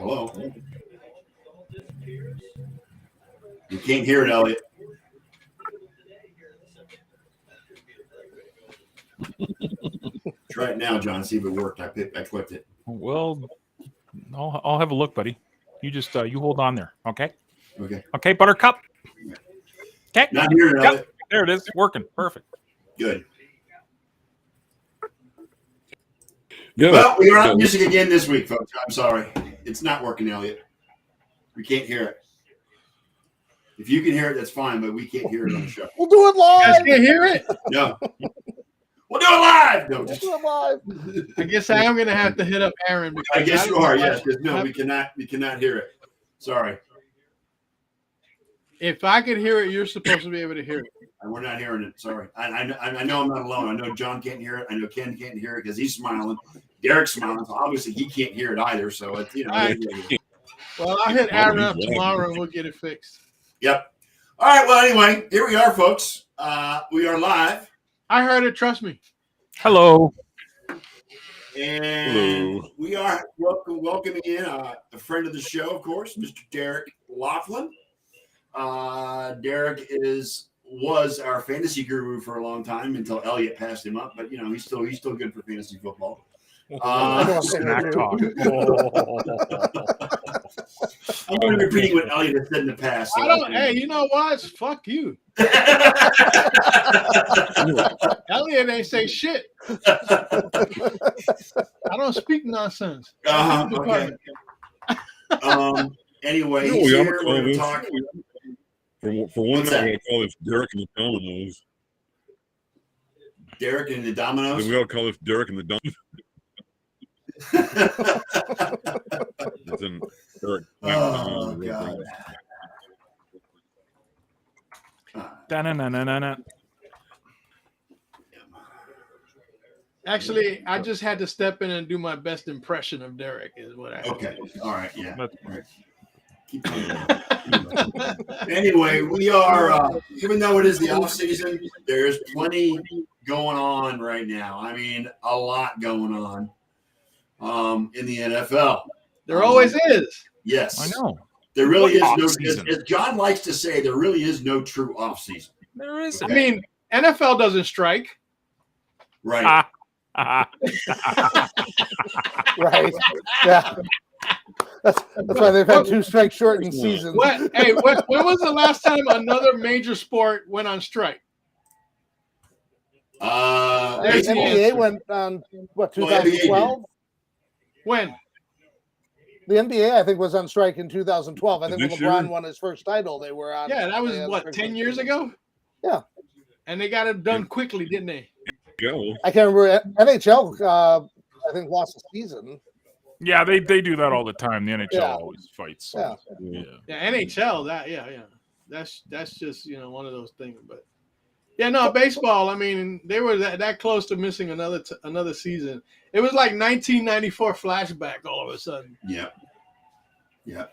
Hello. You can't hear it, Elliot. Try it now, John. See if it worked. I clicked it. Well, I'll have a look, buddy. You just you hold on there, okay? Okay, Buttercup. Okay. Not hearing it, Elliot. There it is. Working. Perfect. Good. Well, we are out of music again this week, folks. I'm sorry. It's not working, Elliot. We can't hear it. If you can hear it, that's fine, but we can't hear it on the show. We'll do it live. You guys can't hear it? No. We'll do it live. No, We'll do it live. I guess I am going to have to hit up Aaron. I guess you are, yes. No, we cannot hear it. Sorry. If I could hear it, you're supposed to be able to hear it. We're not hearing it. Sorry. I know I'm not alone. I know John can't hear it. I know Ken can't hear it because he's smiling. Derek's smiling. So obviously, he can't hear it either. So, it's, you know. Right. Well, I'll hit Aaron up tomorrow and we'll get it fixed. Yep. All right. Well, anyway, here we are, folks. We are live. I heard it. Trust me. Hello. And we are welcoming in a friend of the show, of course, Mr. Derek Lofland. Derek was our fantasy guru for a long time until Elliot passed him up, but you know he's still good for fantasy football. Snack talk. I'm going to be repeating what Elliot has said in the past. So Hey, you know what? Fuck you. Elliot ain't say shit. I don't speak nonsense. Okay. Anyway, he's here. We're going to talk. For one, I'm going to call this Derek and the Dominoes. Derek and the Dominoes? We got to call this Derek and the Dominoes. It's in Derek. Oh, God. Da-na-na-na-na-na. Actually, I just had to step in and do my best impression of Derek is what I Okay. All right. Yeah. All right. Anyway, we are, even though it is the off season, there's plenty going on right now. I mean, a lot going on in the NFL. There always is. Yes. I know. There really is no, season. as John likes to say, there really is no true off season. There is. I mean, NFL doesn't strike. Right. Right. Yeah. That's why they've had 2 strike shortened seasons. When was the last time another major sport went on strike? The NBA went on, 2012? When? The NBA, I think, was on strike in 2012. I think when This LeBron year? won his first title, they were on. Yeah, that was, 10 years ago? Yeah. And they got it done quickly, didn't they? Go. I can't remember. NHL, I think, lost a season. Yeah, they do that all the time. The NHL always fights. Yeah. Yeah, NHL, that's just, one of those things. But yeah, no, baseball, I mean, they were that close to missing another season. It was like 1994 flashback all of a sudden. Yeah. Yeah.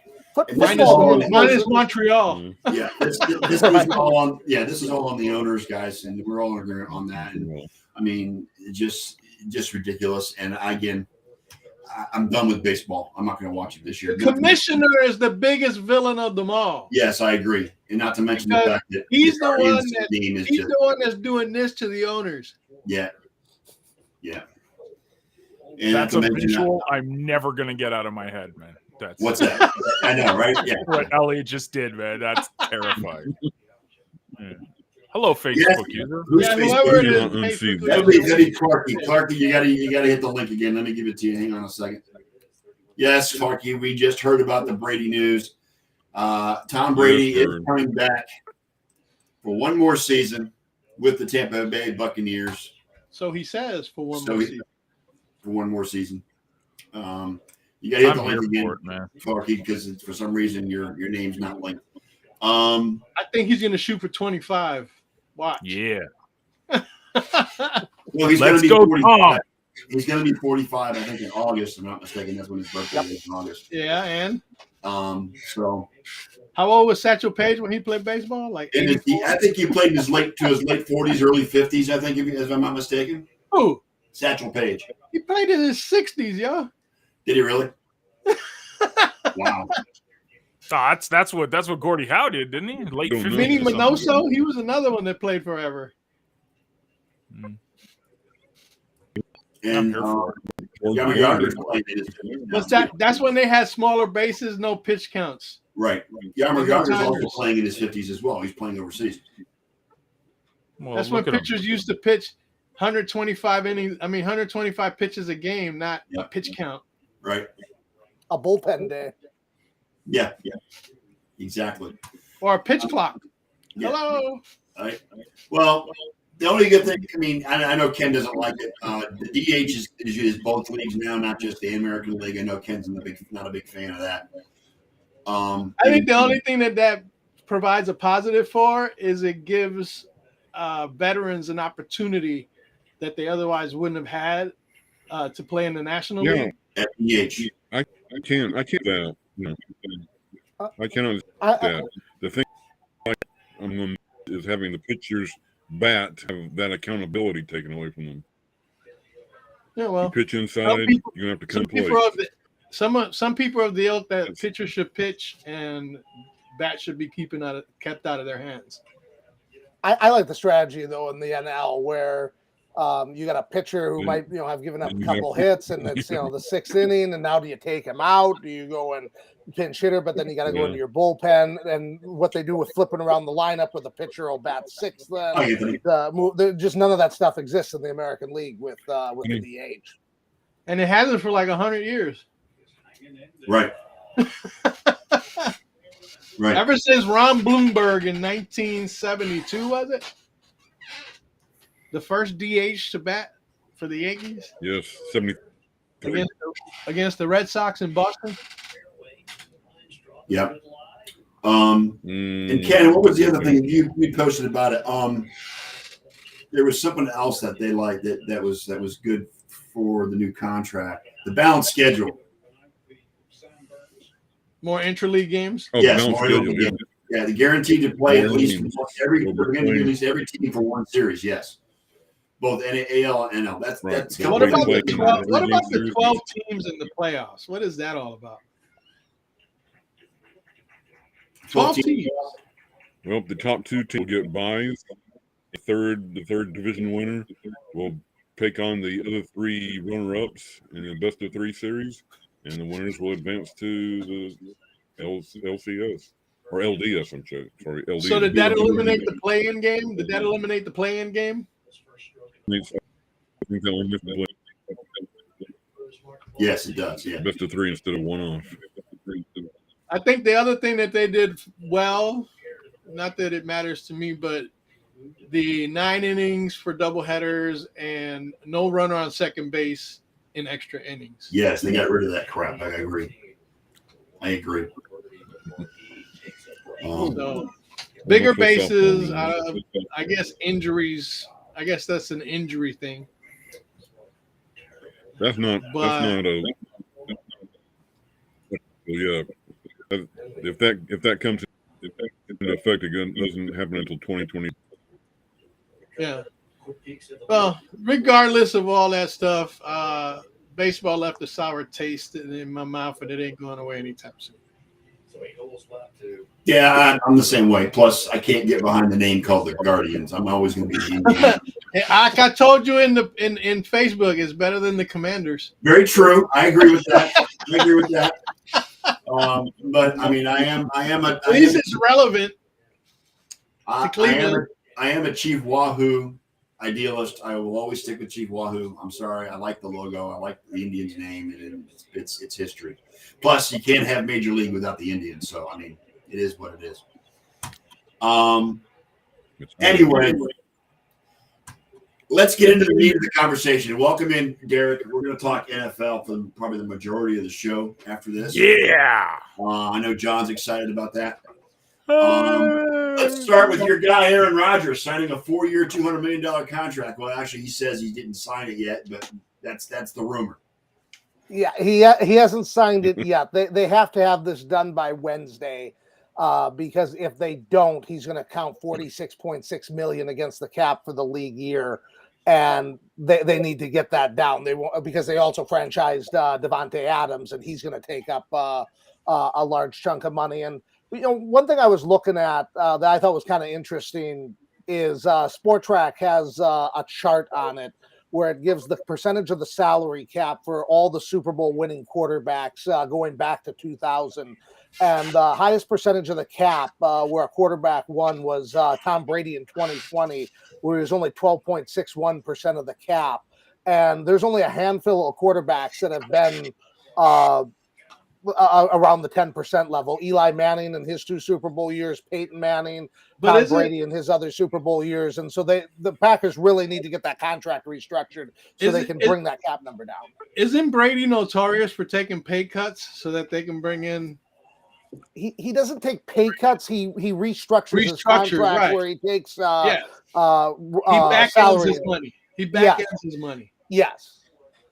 Minus Montreal. Yeah, this is all on. Yeah, this is all on the owners, guys, and we're all in agreement on that. And I mean, just ridiculous. And again, I'm done with baseball. I'm not going to watch it this year. The commissioner is the biggest villain of them all. Yes, I agree, and not to mention the fact that he's the one that's doing this to the owners. Yeah. And that's a visual I'm never going to get out of my head, man. What's that? I know, right? Yeah. What Elliot just did, man. That's terrifying. Yeah. Hello, Facebook user. Who's whoever it is. That'd be Clarky. Clarky, you gotta hit the link again. Let me give it to you. Hang on a second. Yes, Clarky, we just heard about the Brady news. Tom Brady is coming back for one more season with the Tampa Bay Buccaneers. So he says for one more season. For one more season. You got to hit the link again, Clarky, because for some reason your name's not linked. I think he's going to shoot for 25. Watch. Yeah. Well, he's going to be 45. He's going to be 45, I think, in August. If I'm not mistaken. That's when his birthday is in August. Yeah, and so how old was Satchel Paige when he played baseball? Like, I think he played in his late 40s, early 50s. I think, if I'm not mistaken. Who? Satchel Paige. He played in his 60s, yo. Did he really? Wow. Oh, that's what Gordie Howe did, didn't he? Late Don't know. 50s. Vinny or something. Minoso, he was another one that played forever. Mm. And here for Yamagar's playing in his 50s now. But that's when they had smaller bases, no pitch counts. Right. Yamagar's also playing in his 50s as well. He's playing overseas. Well, That's when look at him. pitchers used to pitch 125 innings. 125 pitches a game, not a pitch count. Right. A bullpen day. Yeah. Exactly. Or a pitch clock. Yeah. Hello. Right. Well, the only good thing, I know Ken doesn't like it. The DH is both leagues now, not just the American League. I know Ken's not a big fan of that. I think the only thing that provides a positive for is it gives veterans an opportunity that they otherwise wouldn't have had to play in the National League. At DH. I can't. I cannot. That the thing is having the pitchers bat have that accountability taken away from them. Yeah, well, you pitch inside, you're gonna have to come play. Some people of the ilk that pitchers should pitch and bats should be kept out of their hands. I like the strategy though in the NL where you got a pitcher who might have given up a couple hits and it's the sixth inning, and now do you take him out? Do you go and pinch hitter, but then you got to go into your bullpen? And what they do with flipping around the lineup with the pitcher will bat sixth. Then just none of that stuff exists in the American League with the DH, and it hasn't for like 100 years. Right. Right. Ever since Ron Bloomberg in 1972, was it? The first DH to bat for the Yankees? Yes, 70. Against the Red Sox in Boston? Yep. And Ken, what was the other thing you posted about it? There was something else that they liked that was good for the new contract. The balanced schedule. More interleague games? Yes, more schedule, yeah. The guaranteed to play at least every team for one series. Yes, both AL and NL. That's what about the 12 teams in the playoffs? What is that all about? 12 teams. Well, the top two teams will get byes. The third division winner will take on the other three runner-ups in the best of three series, and the winners will advance to the LCS or LDS. I'm sorry. LDS. So did that eliminate the play-in game? I think that one missed the play. Yes, it does. Yeah, best of three instead of one off. I think the other thing that they did well, not that it matters to me, but the 9 innings for doubleheaders and no runner on second base in extra innings. Yes, they got rid of that crap. I agree. So bigger bases, I guess injuries. I guess that's an injury thing. That's not a. Yeah, if that comes into effect again, it doesn't happen until 2020. Yeah. Well, regardless of all that stuff, baseball left a sour taste in my mouth, and it ain't going away anytime soon. Yeah, I'm the same way. Plus, I can't get behind the name called the Guardians. I'm always going to be the Indians. Like I told you in Facebook, it's better than the Commanders. Very true. I agree with that. But I mean, I am. At least it's relevant to Cleveland. I am a Chief Wahoo idealist. I will always stick with Chief Wahoo. I'm sorry. I like the logo. I like the Indians name, and it's history. Plus, you can't have Major League without the Indians. So, I mean, it is what it is. Anyway, let's get into the meat of the conversation. Welcome in, Derek. We're going to talk NFL for probably the majority of the show after this. Yeah. I know John's excited about that. Let's start with your guy, Aaron Rodgers, signing a 4-year, $200 million contract. Well, actually, he says he didn't sign it yet, but that's the rumor. Yeah, he hasn't signed it yet. They have to have this done by Wednesday because if they don't, he's going to count $46.6 million against the cap for the league year, and they need to get that down. They won't, because they also franchised Devonta Adams, and he's going to take up a large chunk of money. And one thing I was looking at that I thought was kind of interesting is Sport Track has a chart on it where it gives the percentage of the salary cap for all the Super Bowl winning quarterbacks going back to 2000. And the highest percentage of the cap where a quarterback won was Tom Brady in 2020, where he was only 12.61% of the cap. And there's only a handful of quarterbacks that have been around the 10% level. Eli Manning in his 2 Super Bowl years, Peyton Manning, Tom Brady in his other Super Bowl years. And so the Packers really need to get that contract restructured so they can bring that cap number down. Isn't Brady notorious for taking pay cuts so that they can bring in? He doesn't take pay cuts. He restructures his contract, right, where he takes he back-ends his money. He back-ends his money. Yes.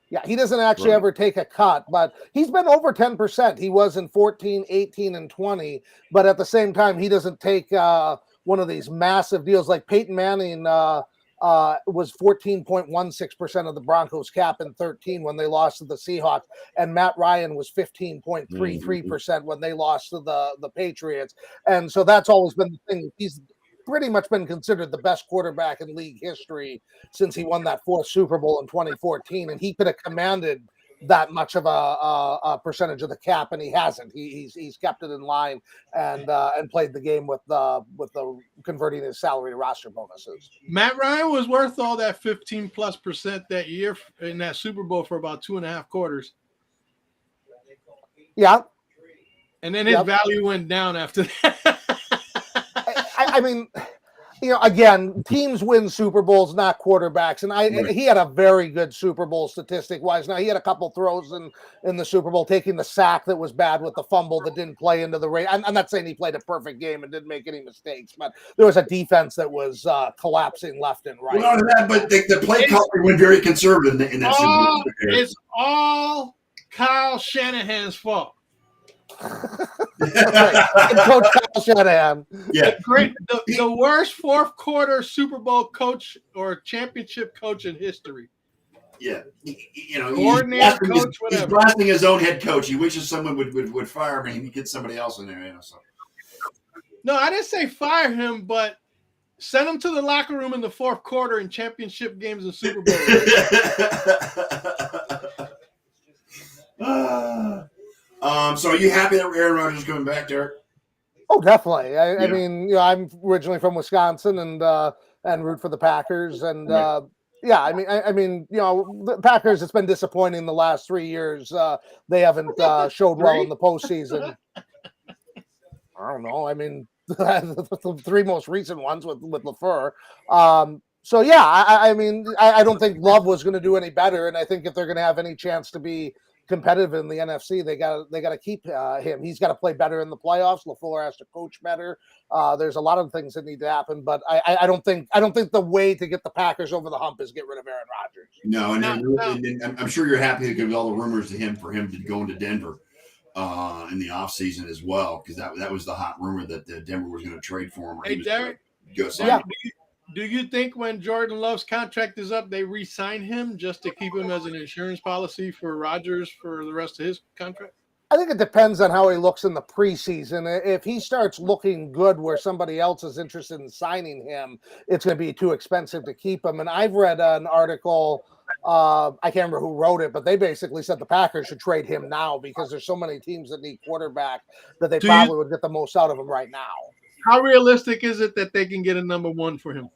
Yeah, he doesn't actually ever take a cut, but he's been over 10%. He was in 14, 18, and 20, but at the same time, he doesn't take one of these massive deals like Peyton Manning was 14.16% of the Broncos cap in 13 when they lost to the Seahawks, and Matt Ryan was 15.33% when they lost to the Patriots. And so that's always been the thing. He's pretty much been considered the best quarterback in league history since he won that 4th Super Bowl in 2014, and he could have commanded that much of a percentage of the cap, and he hasn't. He's kept it in line and played the game with the converting his salary to roster bonuses. Matt Ryan was worth all that 15+% that year in that Super Bowl for about 2.5 quarters. Yeah, and then his value went down after that. I mean, again, teams win Super Bowls, not quarterbacks. And he had a very good Super Bowl statistic-wise. Now, he had a couple throws in the Super Bowl, taking the sack that was bad with the fumble that didn't play into the race. I'm not saying he played a perfect game and didn't make any mistakes, but there was a defense that was collapsing left and right. Well, but the play calling went very conservative in that Super Bowl. It's all Kyle Shanahan's fault. Coach Kyle Shanahan. Yeah, the worst 4th quarter Super Bowl coach or championship coach in history. Yeah, he's blasting his own head coach. He wishes someone would fire him and he'd get somebody else in there. So. No, I didn't say fire him, but send him to the locker room in the 4th quarter in championship games and Super Bowls. So are you happy that Aaron Rodgers is coming back, Derek? Oh, definitely. I mean, I'm originally from Wisconsin and root for the Packers, and I mean, the Packers. It's been disappointing the last 3 years. They haven't showed well in the postseason. I don't know. I mean, the 3 most recent ones with LaFleur. So yeah, I mean, I don't think Love was going to do any better, and I think if they're going to have any chance to be competitive in the NFC, they got to keep him. He's got to play better in the playoffs. LaFleur has to coach better. There's a lot of things that need to happen, but I don't think the way to get the Packers over the hump is get rid of Aaron Rodgers. No, and I'm sure you're happy to give all the rumors to him for him to go into Denver in the offseason as well, because that was the hot rumor that Denver was going to trade for him. Hey, Derek, do you think when Jordan Love's contract is up, they re-sign him just to keep him as an insurance policy for Rodgers for the rest of his contract? I think it depends on how he looks in the preseason. If he starts looking good where somebody else is interested in signing him, it's going to be too expensive to keep him. And I've read an article, I can't remember who wrote it, but they basically said the Packers should trade him now because there's so many teams that need quarterback that they probably would get the most out of him right now. How realistic is it that they can get a number 1 for him?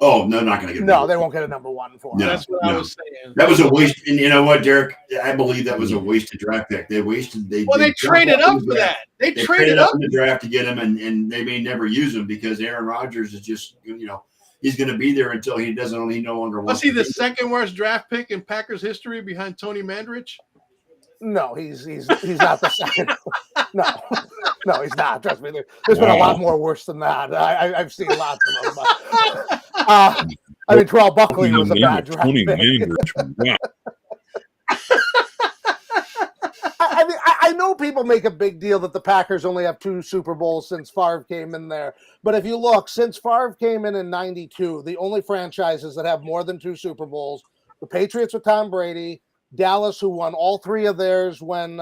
Oh, no, not going to get. No, they won't get a number 1 for him. No, that's what I was saying. That was a waste. And you know what, Derek? I believe that was a wasted draft pick. They wasted. They traded up for that. They traded up in the draft to get him, and they may never use him because Aaron Rodgers is just, he's going to be there until he doesn't. He no longer wants. Was he the second worst draft pick in Packers history behind Tony Mandrich? No, he's not the second. No, he's not. Trust me. There's been a lot more worse than that. I've seen lots of them. I mean, Terrell Buckley was a bad draft pick. I mean, I know people make a big deal that the Packers only have 2 Super Bowls since Favre came in there. But if you look, since Favre came in 92, the only franchises that have more than 2 Super Bowls, the Patriots with Tom Brady, Dallas, who won all three of theirs when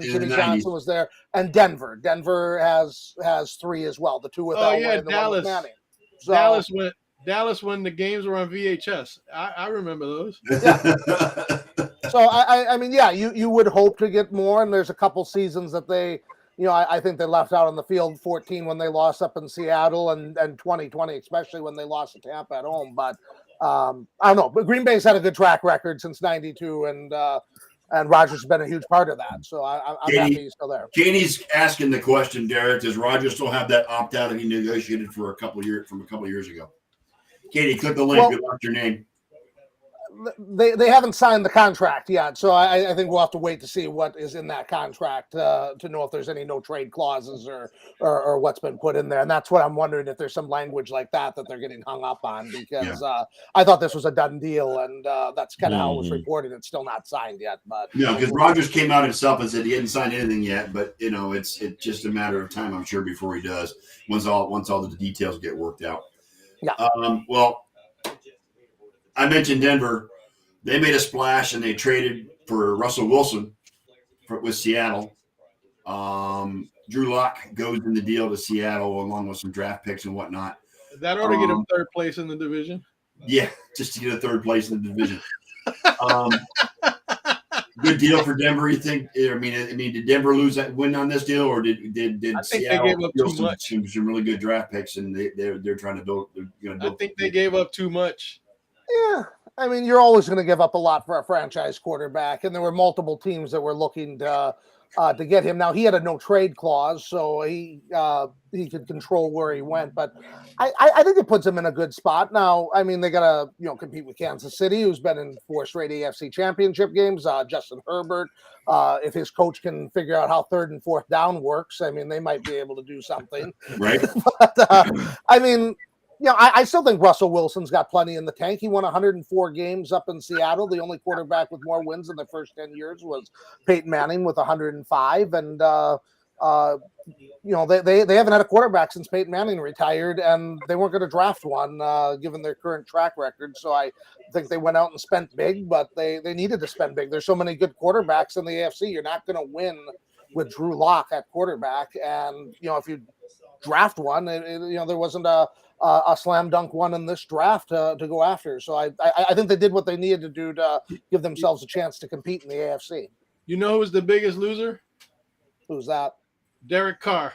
Jimmy Johnson was there, and Denver. Denver has three as well. The two with Elway and the one with Manning. So, Dallas when the games were on VHS. I remember those. Yeah. So I mean, yeah, you would hope to get more, and there's a couple seasons that they, I think they left out on the field. 14 when they lost up in Seattle, and 2020 especially when they lost to Tampa at home. But I don't know. But Green Bay's had a good track record since '92, and Rodgers has been a huge part of that. So I'm happy he's still there. Katie's asking the question, Derek. Does Rodgers still have that opt out that he negotiated for a couple of years ago? Katie, click the link. Well, good luck, your name. They haven't signed the contract yet, so I think we'll have to wait to see what is in that contract to know if there's any no trade clauses or what's been put in there. And that's what I'm wondering, if there's some language like that they're getting hung up on, because I thought this was a done deal, and that's kind of how it was reported. It's still not signed yet, but because Rodgers came out himself and said he hadn't signed anything yet, but it's just a matter of time, I'm sure, before he does, once all the details get worked out. Yeah. Well, I mentioned Denver. They made a splash and they traded for Russell Wilson with Seattle. Drew Lock goes in the deal to Seattle along with some draft picks and whatnot. That ought to get him third place in the division. Yeah, just to get a third place in the division. Good deal for Denver, you think? I mean, did Denver win on this deal, or did Seattle they gave up too much? Some really good draft picks, and they're trying to build. I think they gave up too much. Yeah, I mean, you're always going to give up a lot for a franchise quarterback, and there were multiple teams that were looking to get him. Now, he had a no trade clause, so he could control where he went. But I think it puts him in a good spot. Now, I mean, they got to compete with Kansas City, who's been in 4 straight AFC Championship games. Justin Herbert, if his coach can figure out how 3rd and 4th down works, I mean, they might be able to do something. Right. But I mean. I still think Russell Wilson's got plenty in the tank. He won 104 games up in Seattle. The only quarterback with more wins in the first 10 years was Peyton Manning with 105. And, they haven't had a quarterback since Peyton Manning retired, and they weren't going to draft one given their current track record. So I think they went out and spent big, but they needed to spend big. There's so many good quarterbacks in the AFC. You're not going to win with Drew Lock at quarterback. And, if you draft one, there wasn't a slam dunk one in this draft to go after. So I think they did what they needed to do to give themselves a chance to compete in the AFC. You know who's the biggest loser? Who's that? Derek Carr.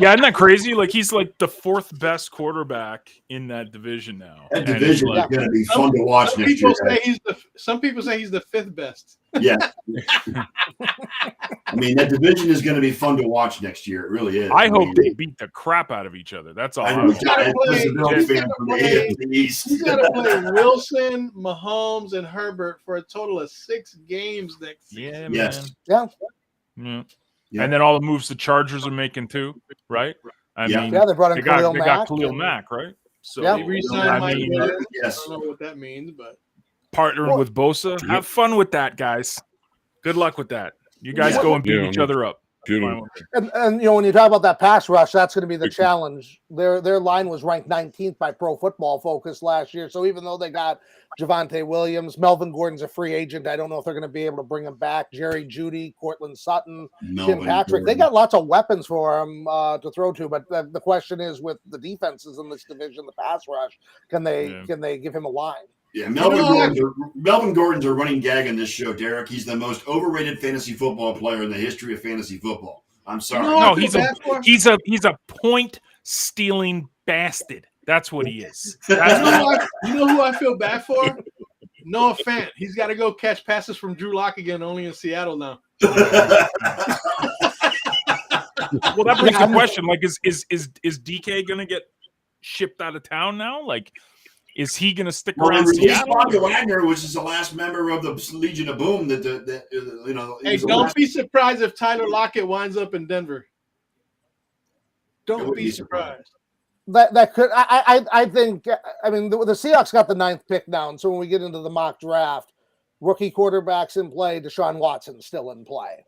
Yeah, isn't that crazy? Like, he's like the 4th best quarterback in that division now. That division is going to be fun to watch next year. Some people say he's the 5th best. Yeah. I mean, that division is going to be fun to watch next year. It really is. I hope they beat the crap out of each other. That's all. He's got to play Wilson, Mahomes, and Herbert for a total of 6 games next season. Yeah, man. Yeah. And then all the moves the Chargers are making too, right? I mean, they brought in Khalil Mack, right? So he re-signed Mike Williams. Yes. I don't know what that means, but partnering with Bosa, have fun with that, guys. Good luck with that. You guys go and beat each other up. And when you talk about that pass rush, that's going to be the challenge. Their line was ranked 19th by Pro Football Focus last year. So even though they got Javonte Williams, Melvin Gordon's a free agent. I don't know if they're going to be able to bring him back. Jerry Jeudy, Cortland Sutton, Tim Patrick. They got lots of weapons for him to throw to. But the question is, with the defenses in this division, the pass rush, can they give him a line? Yeah, Melvin Gordon's a running gag in this show, Derek. He's the most overrated fantasy football player in the history of fantasy football. I'm sorry. No, he's a point stealing bastard. That's what he is. You know who I feel bad for? Noah Fant. He's got to go catch passes from Drew Lock again, only in Seattle now. Well, that brings the question: like, is DK going to get shipped out of town now? Like, is he going to stick around Seattle? Wagner, which is the last member of the Legion of Boom. Hey, don't be surprised if Tyler Lockett winds up in Denver. Don't be surprised. That could. I think. I mean, the Seahawks got the 9th pick down. So when we get into the mock draft, rookie quarterbacks in play. Deshaun Watson's still in play.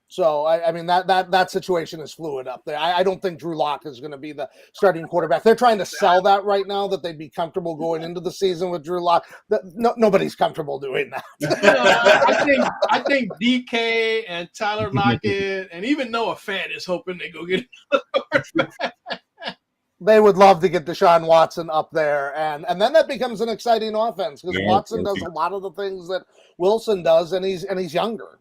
So I mean that situation is fluid up there. I don't think Drew Lock is going to be the starting quarterback. They're trying to sell that right now, that they'd be comfortable going into the season with Drew Lock. Nobody's comfortable doing that. I think DK and Tyler Lockett and even Noah Fant is hoping they go get a quarterback. They would love to get Deshaun Watson up there, and then that becomes an exciting offense because Watson does a lot of the things that Wilson does, and he's younger.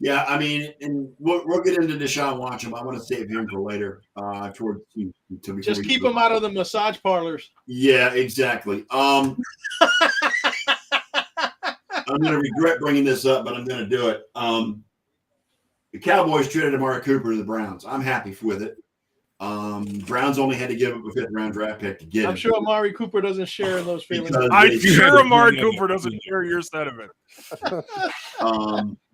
Yeah, I mean, and we'll get into Deshaun Watson. I want to save him for later. Just keep him out of the massage parlors. Yeah, exactly. I'm going to regret bringing this up, but I'm going to do it. The Cowboys traded Amari Cooper to the Browns. I'm happy with it. Browns only had to give up a 5th-round draft pick to get him. I'm sure Amari Cooper doesn't share in those feelings. I'm sure Amari Cooper doesn't share your sentiment.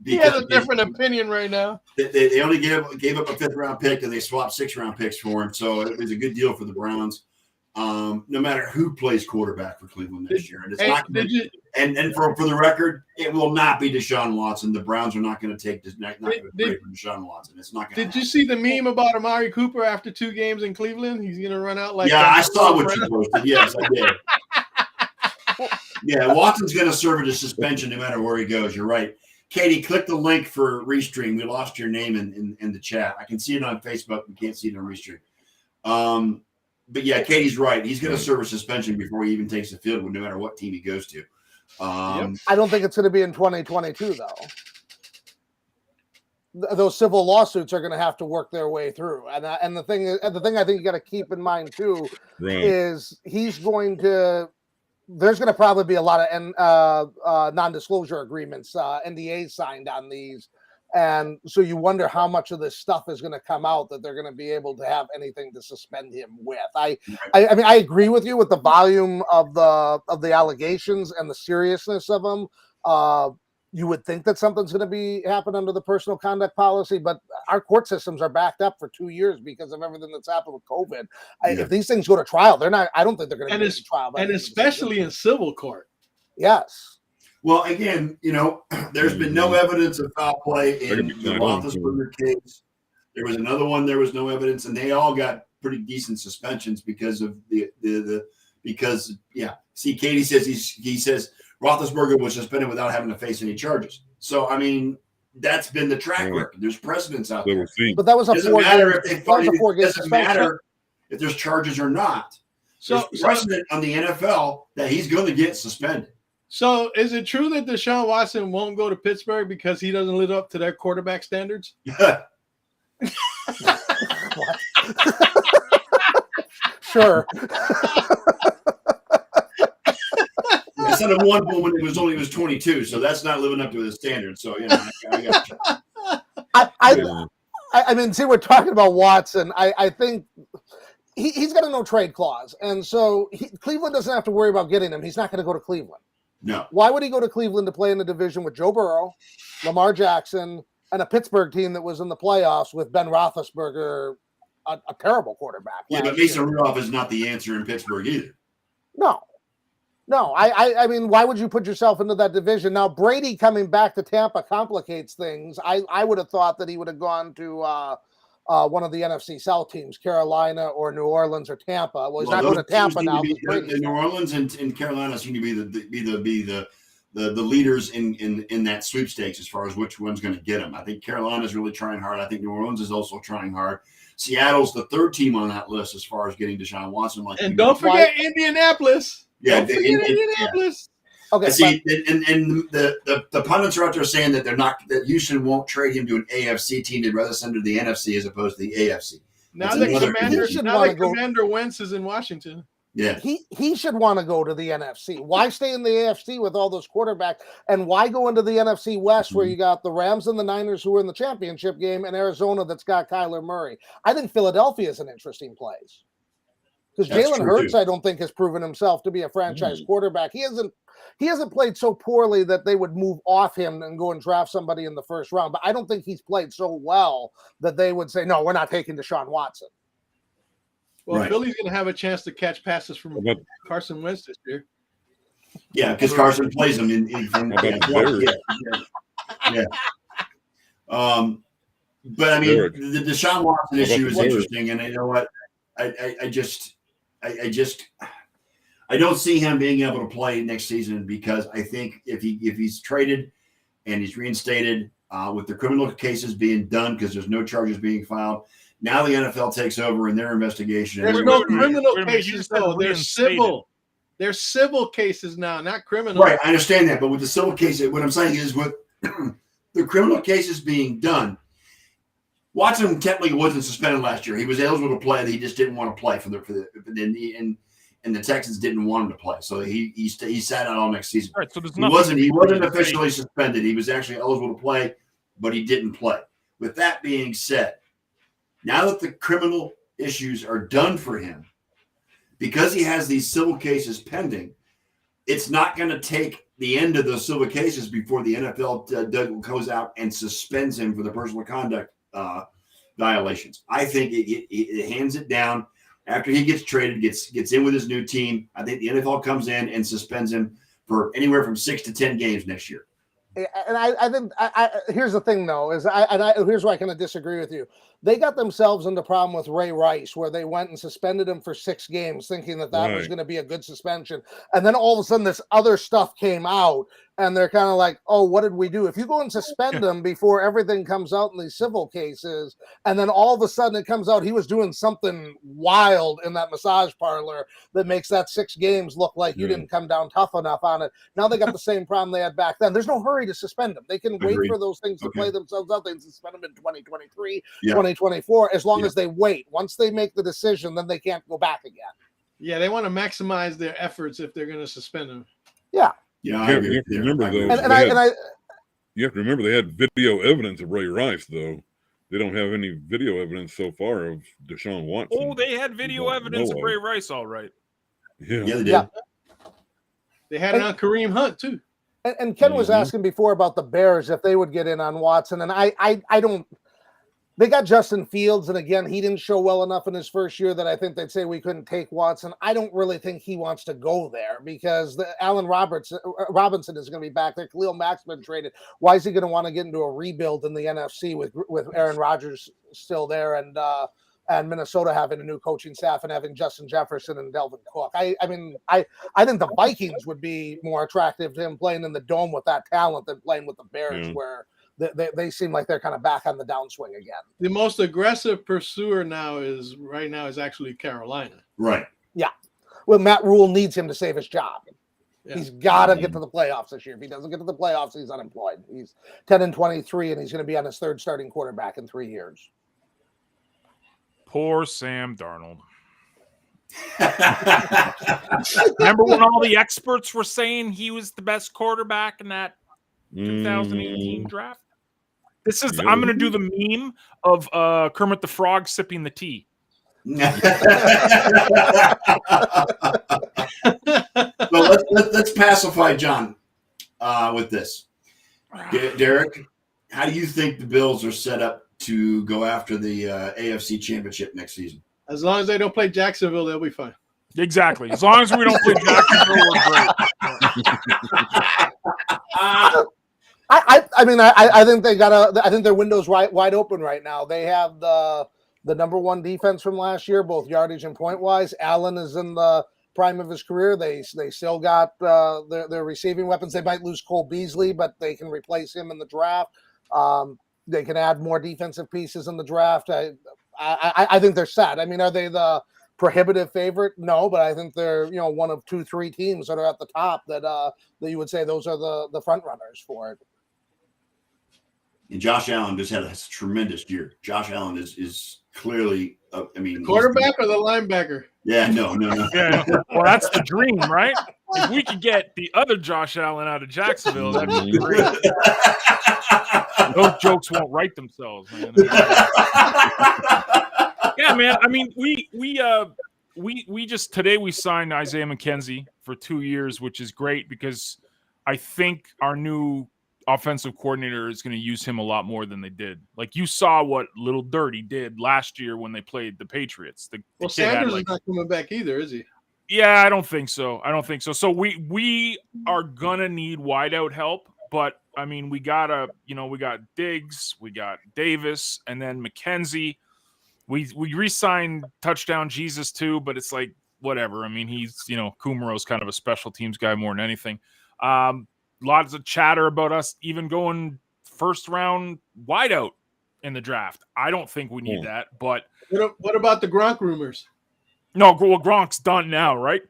He has a different opinion right now. They only gave up a 5th-round pick, and they swapped 6th-round picks for him. So it was a good deal for the Browns. No matter who plays quarterback for Cleveland next year, and it's and for the record, it will not be Deshaun Watson. The Browns are not going to take this. Not going to trade for Deshaun Watson. It's not going. Did you see the meme about Amari Cooper after 2 games in Cleveland? He's going to run out like. Yeah, I saw what you posted. Yes, I did. Yeah, Watson's going to serve as a suspension no matter where he goes. You're right. Katie, click the link for Restream. We lost your name in the chat. I can see it on Facebook. We can't see it on Restream. But yeah, Katie's right. He's going to serve a suspension before he even takes the field, no matter what team he goes to. I don't think it's going to be in 2022, though. Those civil lawsuits are going to have to work their way through, and the thing I think you got to keep in mind too is there's going to probably be a lot of non-disclosure agreements, NDAs signed on these. And so you wonder how much of this stuff is going to come out that they're going to be able to have anything to suspend him with. I mean, I agree with you with the volume of the allegations and the seriousness of them. You would think that something's going to happen under the personal conduct policy, but our court systems are backed up for 2 years because of everything that's happened with COVID. If these things go to trial, they're not. I don't think they're going to go to trial. And especially in civil court. Yes. Well, again, there's been no evidence of foul play in the Roethlisberger case. There was another one. There was no evidence, and they all got pretty decent suspensions because of because See, Katie says he says Roethlisberger was suspended without having to face any charges. So, I mean, that's been the track record. There's precedents out there. But that was a doesn't matter if there's charges or not. So there's precedent on the NFL that he's going to get suspended. So is it true that Deshaun Watson won't go to Pittsburgh because he doesn't live up to their quarterback standards? Sure. I said of one woman it was 22, so that's not living up to the standards. So I got you. I mean, see, we're talking about Watson. I think he's got a no trade clause, and so Cleveland doesn't have to worry about getting him. He's not going to go to Cleveland. No. Why would he go to Cleveland to play in the division with Joe Burrow, Lamar Jackson, and a Pittsburgh team that was in the playoffs with Ben Roethlisberger, a terrible quarterback? Yeah, but Mason Rudolph is not the answer in Pittsburgh either. No. I mean, why would you put yourself into that division? Now, Brady coming back to Tampa complicates things. I would have thought that he would have gone to one of the NFC South teams, Carolina or New Orleans or Tampa. Well, he's not going to Tampa now. New Orleans and Carolina seem to be the leaders in that sweepstakes as far as which one's going to get him. I think Carolina's really trying hard. I think New Orleans is also trying hard. Seattle's the 3rd team on that list as far as getting Deshaun Watson. And don't forget Indianapolis. Yeah, Indianapolis. Yeah. Okay. See, and the pundits are out there saying that that Houston won't trade him to an AFC team. They'd rather send him to the NFC as opposed to the AFC. Now that Commander Wentz is in Washington. Yeah. He should want to go to the NFC. Why stay in the AFC with all those quarterbacks? And why go into the NFC West where you got the Rams and the Niners who are in the championship game and Arizona that's got Kyler Murray? I think Philadelphia is an interesting place. Because Jalen Hurts, I don't think, has proven himself to be a franchise quarterback. He hasn't played so poorly that they would move off him and go and draft somebody in the first round. But I don't think he's played so well that they would say, no, we're not taking Deshaun Watson. Well, Philly's going to have a chance to catch passes from Carson Wentz this year. Yeah, because Carson plays them in from. Yeah. But I mean, Derek. the Deshaun Watson How about issue the is Bears? interesting, and you know what? I don't see him being able to play next season because I think if he's traded and he's reinstated with the criminal cases being done because there's no charges being filed, now the NFL takes over in their investigation. There's and no wait a minute. criminal Wait a minute, you cases just said though. They're reinstated. civil. They're civil cases now, not criminal. Right, I understand that, but with the civil case, what I'm saying is with the criminal cases being done, Watson technically wasn't suspended last year. He was eligible to play, and he just didn't want to play and the Texans didn't want him to play, so he sat out all next season. All right, so there's He nothing. wasn't officially suspended. He was actually eligible to play, but he didn't play. With that being said, now that the criminal issues are done for him, because he has these civil cases pending, it's not going to take the end of those civil cases before the NFL goes out and suspends him for the personal conduct violations. I think it hands it down after he gets traded, gets in with his new team. I think the NFL comes in and suspends him for anywhere from 6 to 10 games next year. And I think here's the thing though, here's where I kind of disagree with you. They got themselves into problem with Ray Rice, where they went and suspended him for 6 games, thinking that was going to be a good suspension, and then all of a sudden this other stuff came out, and they're kind of like, "Oh, what did we do?" If you go and suspend him before everything comes out in these civil cases, and then all of a sudden it comes out he was doing something wild in that massage parlor that makes that 6 games look like you didn't come down tough enough on it. Now they got the same problem they had back then. There's no hurry to suspend them. They can wait for those things to play themselves out. They can suspend them in 2023, 2024, as long as they wait. Once they make the decision, then they can't go back again. Yeah, they want to maximize their efforts if they're going to suspend them. Yeah, you have to remember though. You have to remember they had video evidence of Ray Rice, though. They don't have any video evidence so far of Deshaun Watson. Oh, they had video evidence of Ray Rice, all right. Yeah, they did. Yeah. They had it on Kareem Hunt too. And Ken was asking before about the Bears if they would get in on Watson, and I don't. They got Justin Fields, and again, he didn't show well enough in his first year that I think they'd say we couldn't take Watson. I don't really think he wants to go there because Allen Robinson is going to be back there. Khalil Mack's been traded. Why is he going to want to get into a rebuild in the NFC with Aaron Rodgers still there and Minnesota having a new coaching staff and having Justin Jefferson and Delvin Cook? I think the Vikings would be more attractive to him playing in the dome with that talent than playing with the Bears, where they seem like they're kind of back on the downswing again. The most aggressive pursuer right now is actually Carolina. Right. Yeah. Well, Matt Rule needs him to save his job. Yeah. He's got to get to the playoffs this year. If he doesn't get to the playoffs, he's unemployed. He's 10-23, and he's going to be on his 3rd starting quarterback in 3 years. Poor Sam Darnold. Remember when all the experts were saying he was the best quarterback in that 2018 draft? I'm going to do the meme of Kermit the Frog sipping the tea. Well, let's pacify John with this. Derek, how do you think the Bills are set up to go after the AFC Championship next season? As long as they don't play Jacksonville, they'll be fine. Exactly. As long as we don't play Jacksonville, we're great. I think they I think their window's wide open right now. They have the number 1 defense from last year, both yardage and point wise. Allen is in the prime of his career. They still got their receiving weapons. They might lose Cole Beasley, but they can replace him in the draft. They can add more defensive pieces in the draft. I think they're set. I mean, are they the prohibitive favorite? No, but I think they're one of 2-3 teams that are at the top that you would say those are the front runners for it. And Josh Allen just had a tremendous year. Josh Allen is clearly, the quarterback or the linebacker? Yeah, no. Yeah, well, that's the dream, right? If we could get the other Josh Allen out of Jacksonville, that'd be great. Those jokes won't write themselves, man. Yeah, man. I mean, we just today we signed Isaiah McKenzie for 2 years, which is great because I think our new offensive coordinator is going to use him a lot more than they did. Like you saw what Little Dirty did last year when they played the Patriots. Sanders is not coming back either, is he? Yeah, I don't think so. So we are gonna need wideout help, but I mean, we got Diggs, we got Davis, and then McKenzie. We re-signed Touchdown Jesus too, but it's like whatever. I mean, he's Kumro's kind of a special teams guy more than anything. Lots of chatter about us even going first round wideout in the draft. I don't think we need that, but what about the Gronk rumors? No, well, Gronk's done now, right?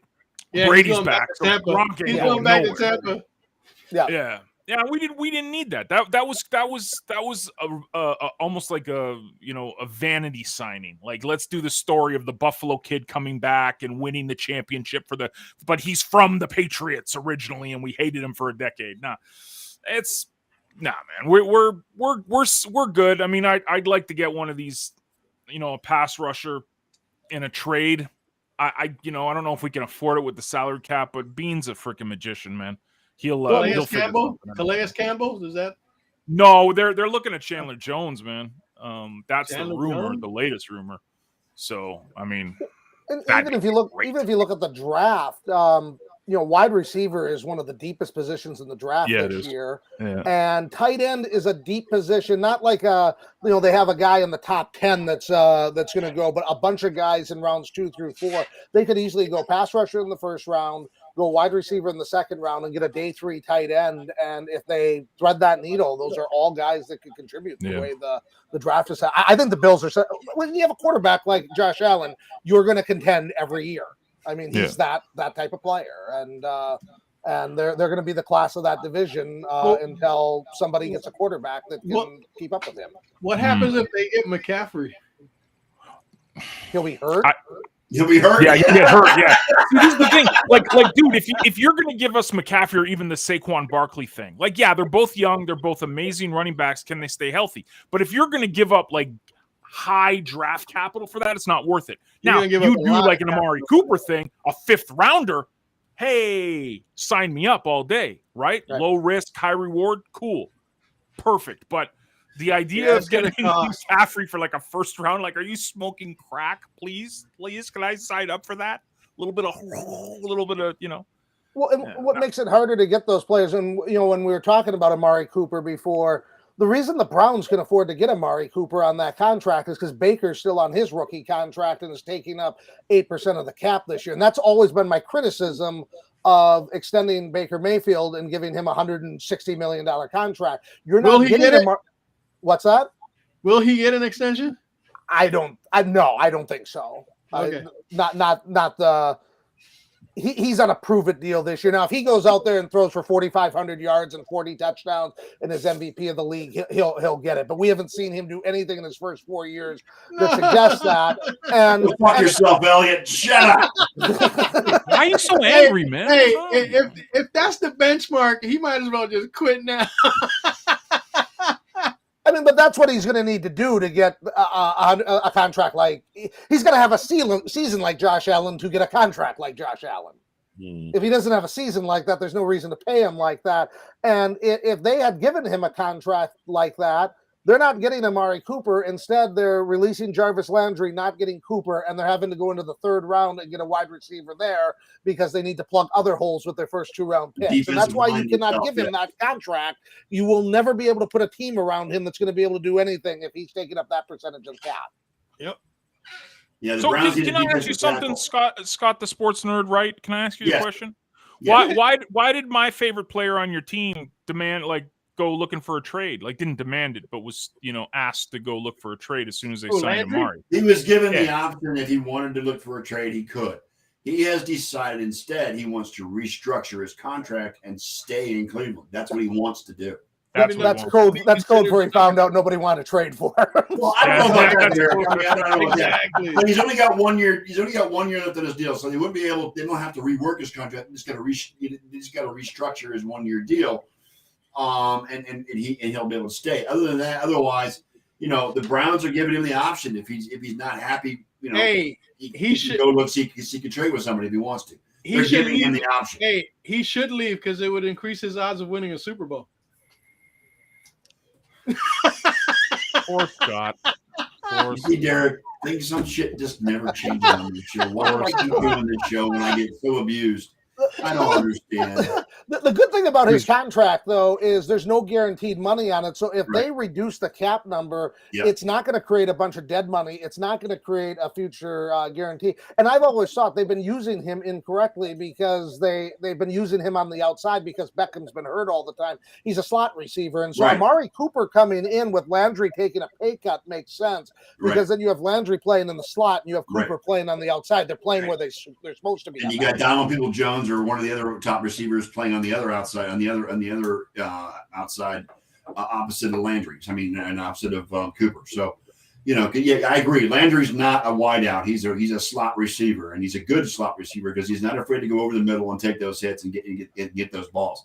Yeah, Brady's back. So Gronk he's going back to Tampa. Yeah. We didn't need that. That was almost like a vanity signing. Like, let's do the story of the Buffalo kid coming back and winning the championship but he's from the Patriots originally and we hated him for a decade. Nah, man. We're good. I mean, I'd like to get one of these, a pass rusher in a trade. I don't know if we can afford it with the salary cap, but Bean's a freaking magician, man. Calais Campbell? Is that? No, they're looking at Chandler Jones, man. That's Chandler the rumor, Jones? the latest rumor. So, I mean, and even if you look at the draft, wide receiver is one of the deepest positions in the draft this year. Yeah. And tight end is a deep position, not like they have a guy in the top 10 that's going to go, but a bunch of guys in rounds 2 through 4. They could easily go pass rusher in the first round, go wide receiver in the second round, and get a day 3 tight end. And if they thread that needle, those are all guys that could contribute the way the draft is. I think the Bills are set. When you have a quarterback like Josh Allen, you're going to contend every year. I mean, he's that type of player, and they're going to be the class of that division until somebody gets a quarterback that can keep up with him. What happens if they get McCaffrey? He'll be hurt. He'll be hurt. Yeah, he'll get hurt. Yeah. See, this is the thing. Like, dude, if you're going to give us McCaffrey or even the Saquon Barkley thing, like, yeah, they're both young, they're both amazing running backs. Can they stay healthy? But if you're going to give up like high draft capital for that, it's not worth it. Now, you do like an Amari Cooper thing, a 5th rounder. Hey, sign me up all day, right? Low risk, high reward, cool, perfect. But the idea of getting McCaffrey for like a first round, like, are you smoking crack? Please, can I sign up for that? A little bit of. Well, and what makes it harder to get those players, and when we were talking about Amari Cooper before. The reason the Browns can afford to get Amari Cooper on that contract is because Baker's still on his rookie contract and is taking up 8% of the cap this year. And that's always been my criticism of extending Baker Mayfield and giving him a $160 million contract. You're not getting him. What's that? Will he get an extension? I don't think so. Okay. He's on a prove-it deal this year. Now, if he goes out there and throws for 4,500 yards and 40 touchdowns and is MVP of the league, he'll get it. But we haven't seen him do anything in his first 4 years that suggests that. And fuck yourself, Elliot. Shut up. Why are you so angry, man? Hey, if that's the benchmark, he might as well just quit now. I mean, but that's what he's going to need to do to get a contract like he's going to have a season like Josh Allen to get a contract like Josh Allen. If he doesn't have a season like that, there's no reason to pay him like that. And if they had given him a contract like that, they're not getting Amari Cooper. Instead, they're releasing Jarvis Landry, not getting Cooper, and they're having to go into the 3rd round and get a wide receiver there because they need to plug other holes with their first 2-round picks. And that's why you cannot give him that contract. You will never be able to put a team around him that's going to be able to do anything if he's taking up that percentage of cap. Yep. Yeah. So can I ask you something, Scott, the sports nerd, right? Can I ask you a question? Yeah. Why did my favorite player on your team demand go looking for a trade? Like, didn't demand it, but was asked to go look for a trade as soon as they signed Amari. He was given the option if he wanted to look for a trade, he could. He has decided instead he wants to restructure his contract and stay in Cleveland. That's what he wants to do. That's code for he found out nobody wanted to trade for. Well, I don't know about that. I don't know about that. But he's only got 1 year. He's only got 1 year left in his deal, so they wouldn't be able. They don't have to rework his contract. They just got to restructure his 1 year deal. And he'll be able to stay. Other than that, otherwise, the Browns are giving him the option if he's not happy. He should go look see can trade with somebody if he wants to. They're giving him the option. Hey, he should leave because it would increase his odds of winning a Super Bowl. Poor Scott. See, Derek, think some shit just never changes on this show. Why do I keep doing this show when I get so abused? I don't understand. The good thing about his contract, though, is there's no guaranteed money on it. So if Right. they reduce the cap number, Yep. it's not going to create a bunch of dead money. It's not going to create a future guarantee. And I've always thought they've been using him incorrectly because they've been using him on the outside because Beckham's been hurt all the time. He's a slot receiver. And so Right. Amari Cooper coming in with Landry taking a pay cut makes sense because Right. then you have Landry playing in the slot and you have Right. Cooper playing on the outside. They're playing where they're supposed to be. And you got Donald People-Jones or one of the other top receivers playing on the other outside, outside, opposite of Landry's. I mean, and opposite of Cooper. So, yeah, I agree. Landry's not a wideout. He's a slot receiver, and he's a good slot receiver because he's not afraid to go over the middle and take those hits and get those balls.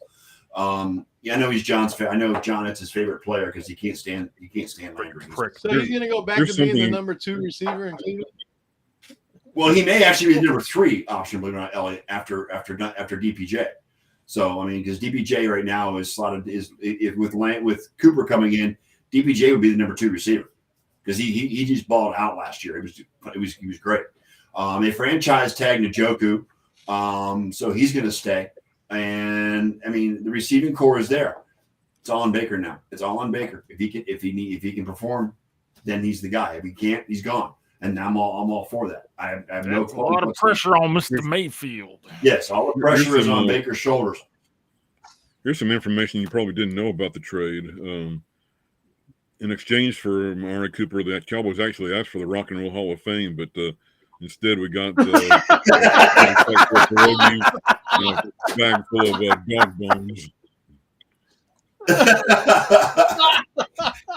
Yeah, I know he's John's. I know John. It's his favorite player because he can't stand Landry. So he's going to go back to being the number 2 receiver in Cleveland. Well, he may actually be the number 3 option, believe it or not, Elliott, after DPJ. So I mean, because DPJ right now is slotted with Cooper coming in, DPJ would be the number 2 receiver because he just balled out last year. He was great. They franchise tagged Njoku, so he's going to stay. And I mean, the receiving core is there. It's all on Baker now. It's all on Baker. If he can perform, then he's the guy. If he can't, he's gone. And I'm all for that. I have no a lot of pressure on Mr. Mayfield. Yes, all the pressure is on Baker's shoulders. Here's some information you probably didn't know about the trade. In exchange for Amari Cooper, the Cowboys actually asked for the Rock and Roll Hall of Fame, but instead we got a bag full of dog bones.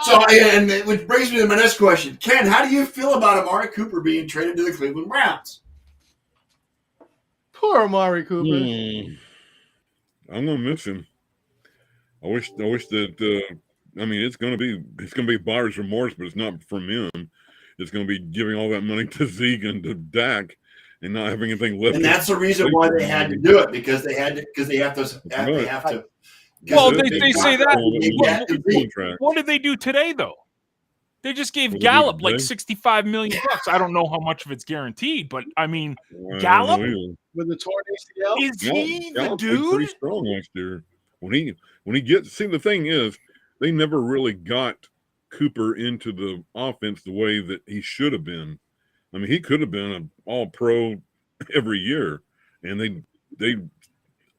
So, and which brings me to my next question. Ken, how do you feel about Amari Cooper being traded to the Cleveland Browns? Poor Amari Cooper. I'm gonna miss him. I wish that I mean it's gonna be buyer's remorse, but it's not from him. It's gonna be giving all that money to Zeke and to Dak and not having anything left. And that's the reason why they had to do it because they have to. Well, they say that. What did they do today, though? They just gave Gallup like $65 million. I don't know how much of it's guaranteed, but I mean, Gallup with the torn ACL. Is he the Gallup dude? Pretty strong last year. When he gets, see, the thing is, they never really got Cooper into the offense the way that he should have been. I mean, he could have been an All-Pro every year, and they.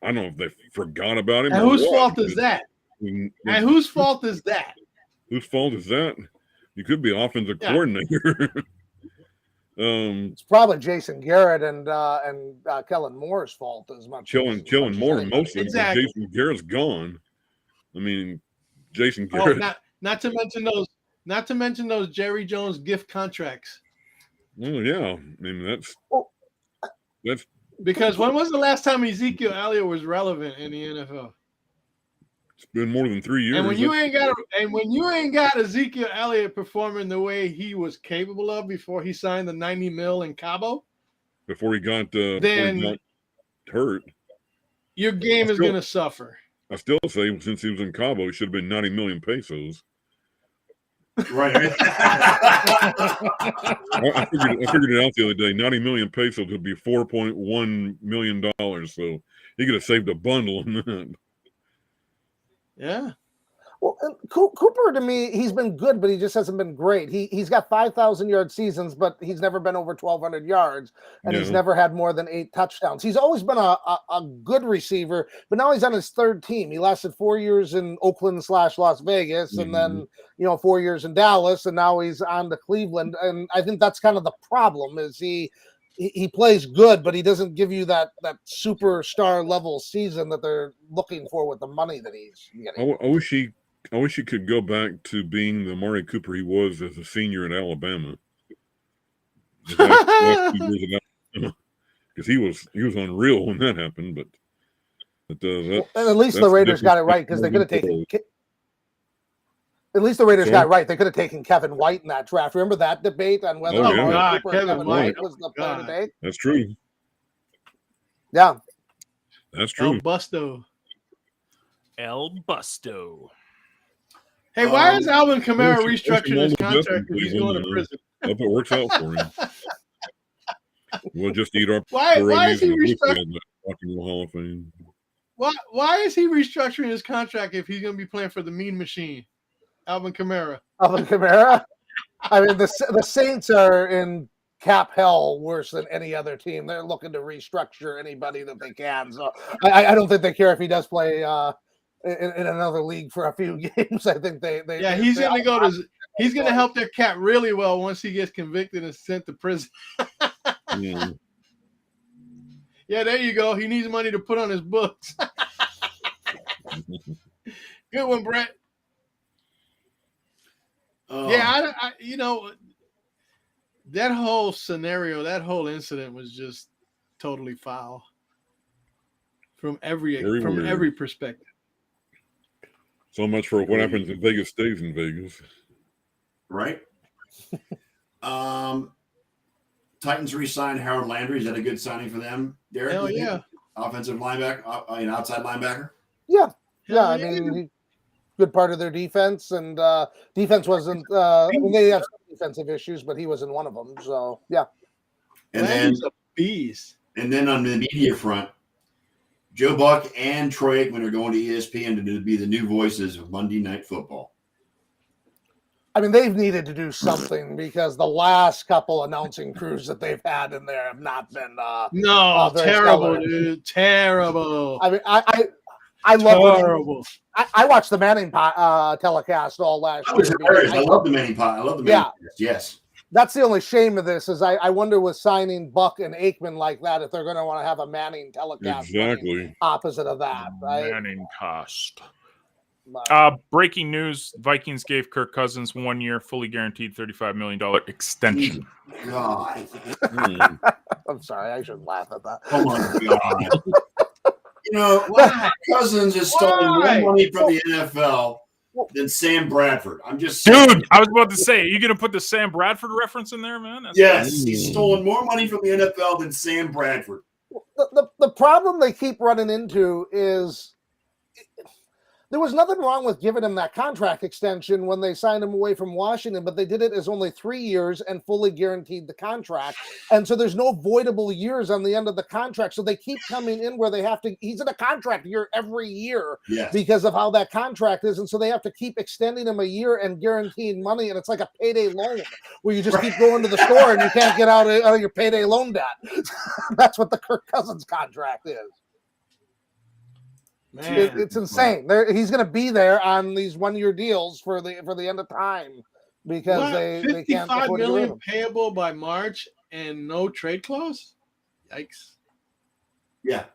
I don't know if they forgot about him. And whose fault is that? And whose fault is that? Whose fault is that? You could be offensive coordinator. It's probably Jason Garrett and Kellen Moore's fault as much. Kellen Moore mostly. Exactly. Jason Garrett's gone. I mean, Jason Garrett. Not to mention those Jerry Jones gift contracts. Oh yeah, I mean that's. Because when was the last time Ezekiel Elliott was relevant in the NFL? It's been more than 3 years. And when you ain't got Ezekiel Elliott performing the way he was capable of before he signed the $90 million in Cabo, before he got hurt, your game is going to suffer. I still say since he was in Cabo, he should have been 90 million pesos. Right. I figured it out the other day. 90 million pesos would be $4.1 million. So he could have saved a bundle on that. Yeah. Well, Cooper, to me, he's been good, but he just hasn't been great. He's got 5,000-yard seasons, but he's never been over 1,200 yards, and he's never had more than 8 touchdowns. He's always been a good receiver, but now he's on his 3rd team. He lasted 4 years in Oakland/Las Vegas, and then 4 years in Dallas, and now he's on to Cleveland. And I think that's kind of the problem is he plays good, but he doesn't give you that superstar level season that they're looking for with the money that he's getting. I wish he could go back to being the Amari Cooper he was as a senior at Alabama. Because he was unreal when that happened. But and at least the Raiders got it right because they could have taken. At least the Raiders got it right. They could have taken Kevin White in that draft. Remember that debate on whether Kevin White was the player today? That's true. Yeah, that's true. El Busto. Hey, why is Alvin Kamara restructuring his contract if he's going to prison? I hope it works out for him. We'll just eat our why is he restructuring the Hall of Fame? Why is he restructuring his contract if he's going to be playing for the Mean Machine, Alvin Kamara? Alvin Kamara. I mean, the Saints are in cap hell worse than any other team. They're looking to restructure anybody that they can. So I don't think they care if he does play in another league for a few games. I think they he's going to he's going to help their cap really well once he gets convicted and sent to prison. Yeah. Yeah, there you go. He needs money to put on his books. Good one, Brett. Yeah, I that whole scenario, that whole incident was just totally foul from every perspective. So much for what happens in Vegas stays in Vegas. Right. Titans re-signed Harold Landry. Is that a good signing for them, Derek? Hell yeah. Offensive linebacker, outside linebacker. Yeah. I mean, good part of their defense, and defense wasn't. I mean, they have some defensive issues, but he wasn't one of them. So yeah. And then a beast. And then on the media front, Joe Buck and Troy Aikman are going to ESPN to be the new voices of Monday Night Football. I mean, they've needed to do something because the last couple announcing crews that they've had in there have not been terrible, dude. Terrible. I mean, I love terrible. I watched the Manning telecast all last year. I love the Manning podcast. I love the Manning podcast. Yes. That's the only shame of this is I wonder with signing Buck and Aikman like that if they're going to want to have a Manning telecast opposite of that. Right? Manning cast. Breaking news: Vikings gave Kirk Cousins 1 year, fully guaranteed $35 million extension. God. I'm sorry, I shouldn't laugh at that. Oh my God. Cousins is stealing more money from the NFL than Sam Bradford. I'm just saying. Dude, I was about to say, are you going to put the Sam Bradford reference in there, man? Yes, he's stolen more money from the NFL than Sam Bradford. The problem they keep running into is there was nothing wrong with giving him that contract extension when they signed him away from Washington, but they did it as only 3 years and fully guaranteed the contract. And so there's no voidable years on the end of the contract. So they keep coming in where they have to, he's in a contract year every year because of how that contract is. And so they have to keep extending him a year and guaranteeing money. And it's like a payday loan where you just keep going to the store and you can't get out of your payday loan debt. That's what the Kirk Cousins contract is. Man, it's insane. He's going to be there on these 1 year deals for the end of time because they can't afford $55 million payable by March and no trade clause. Yikes! Yeah,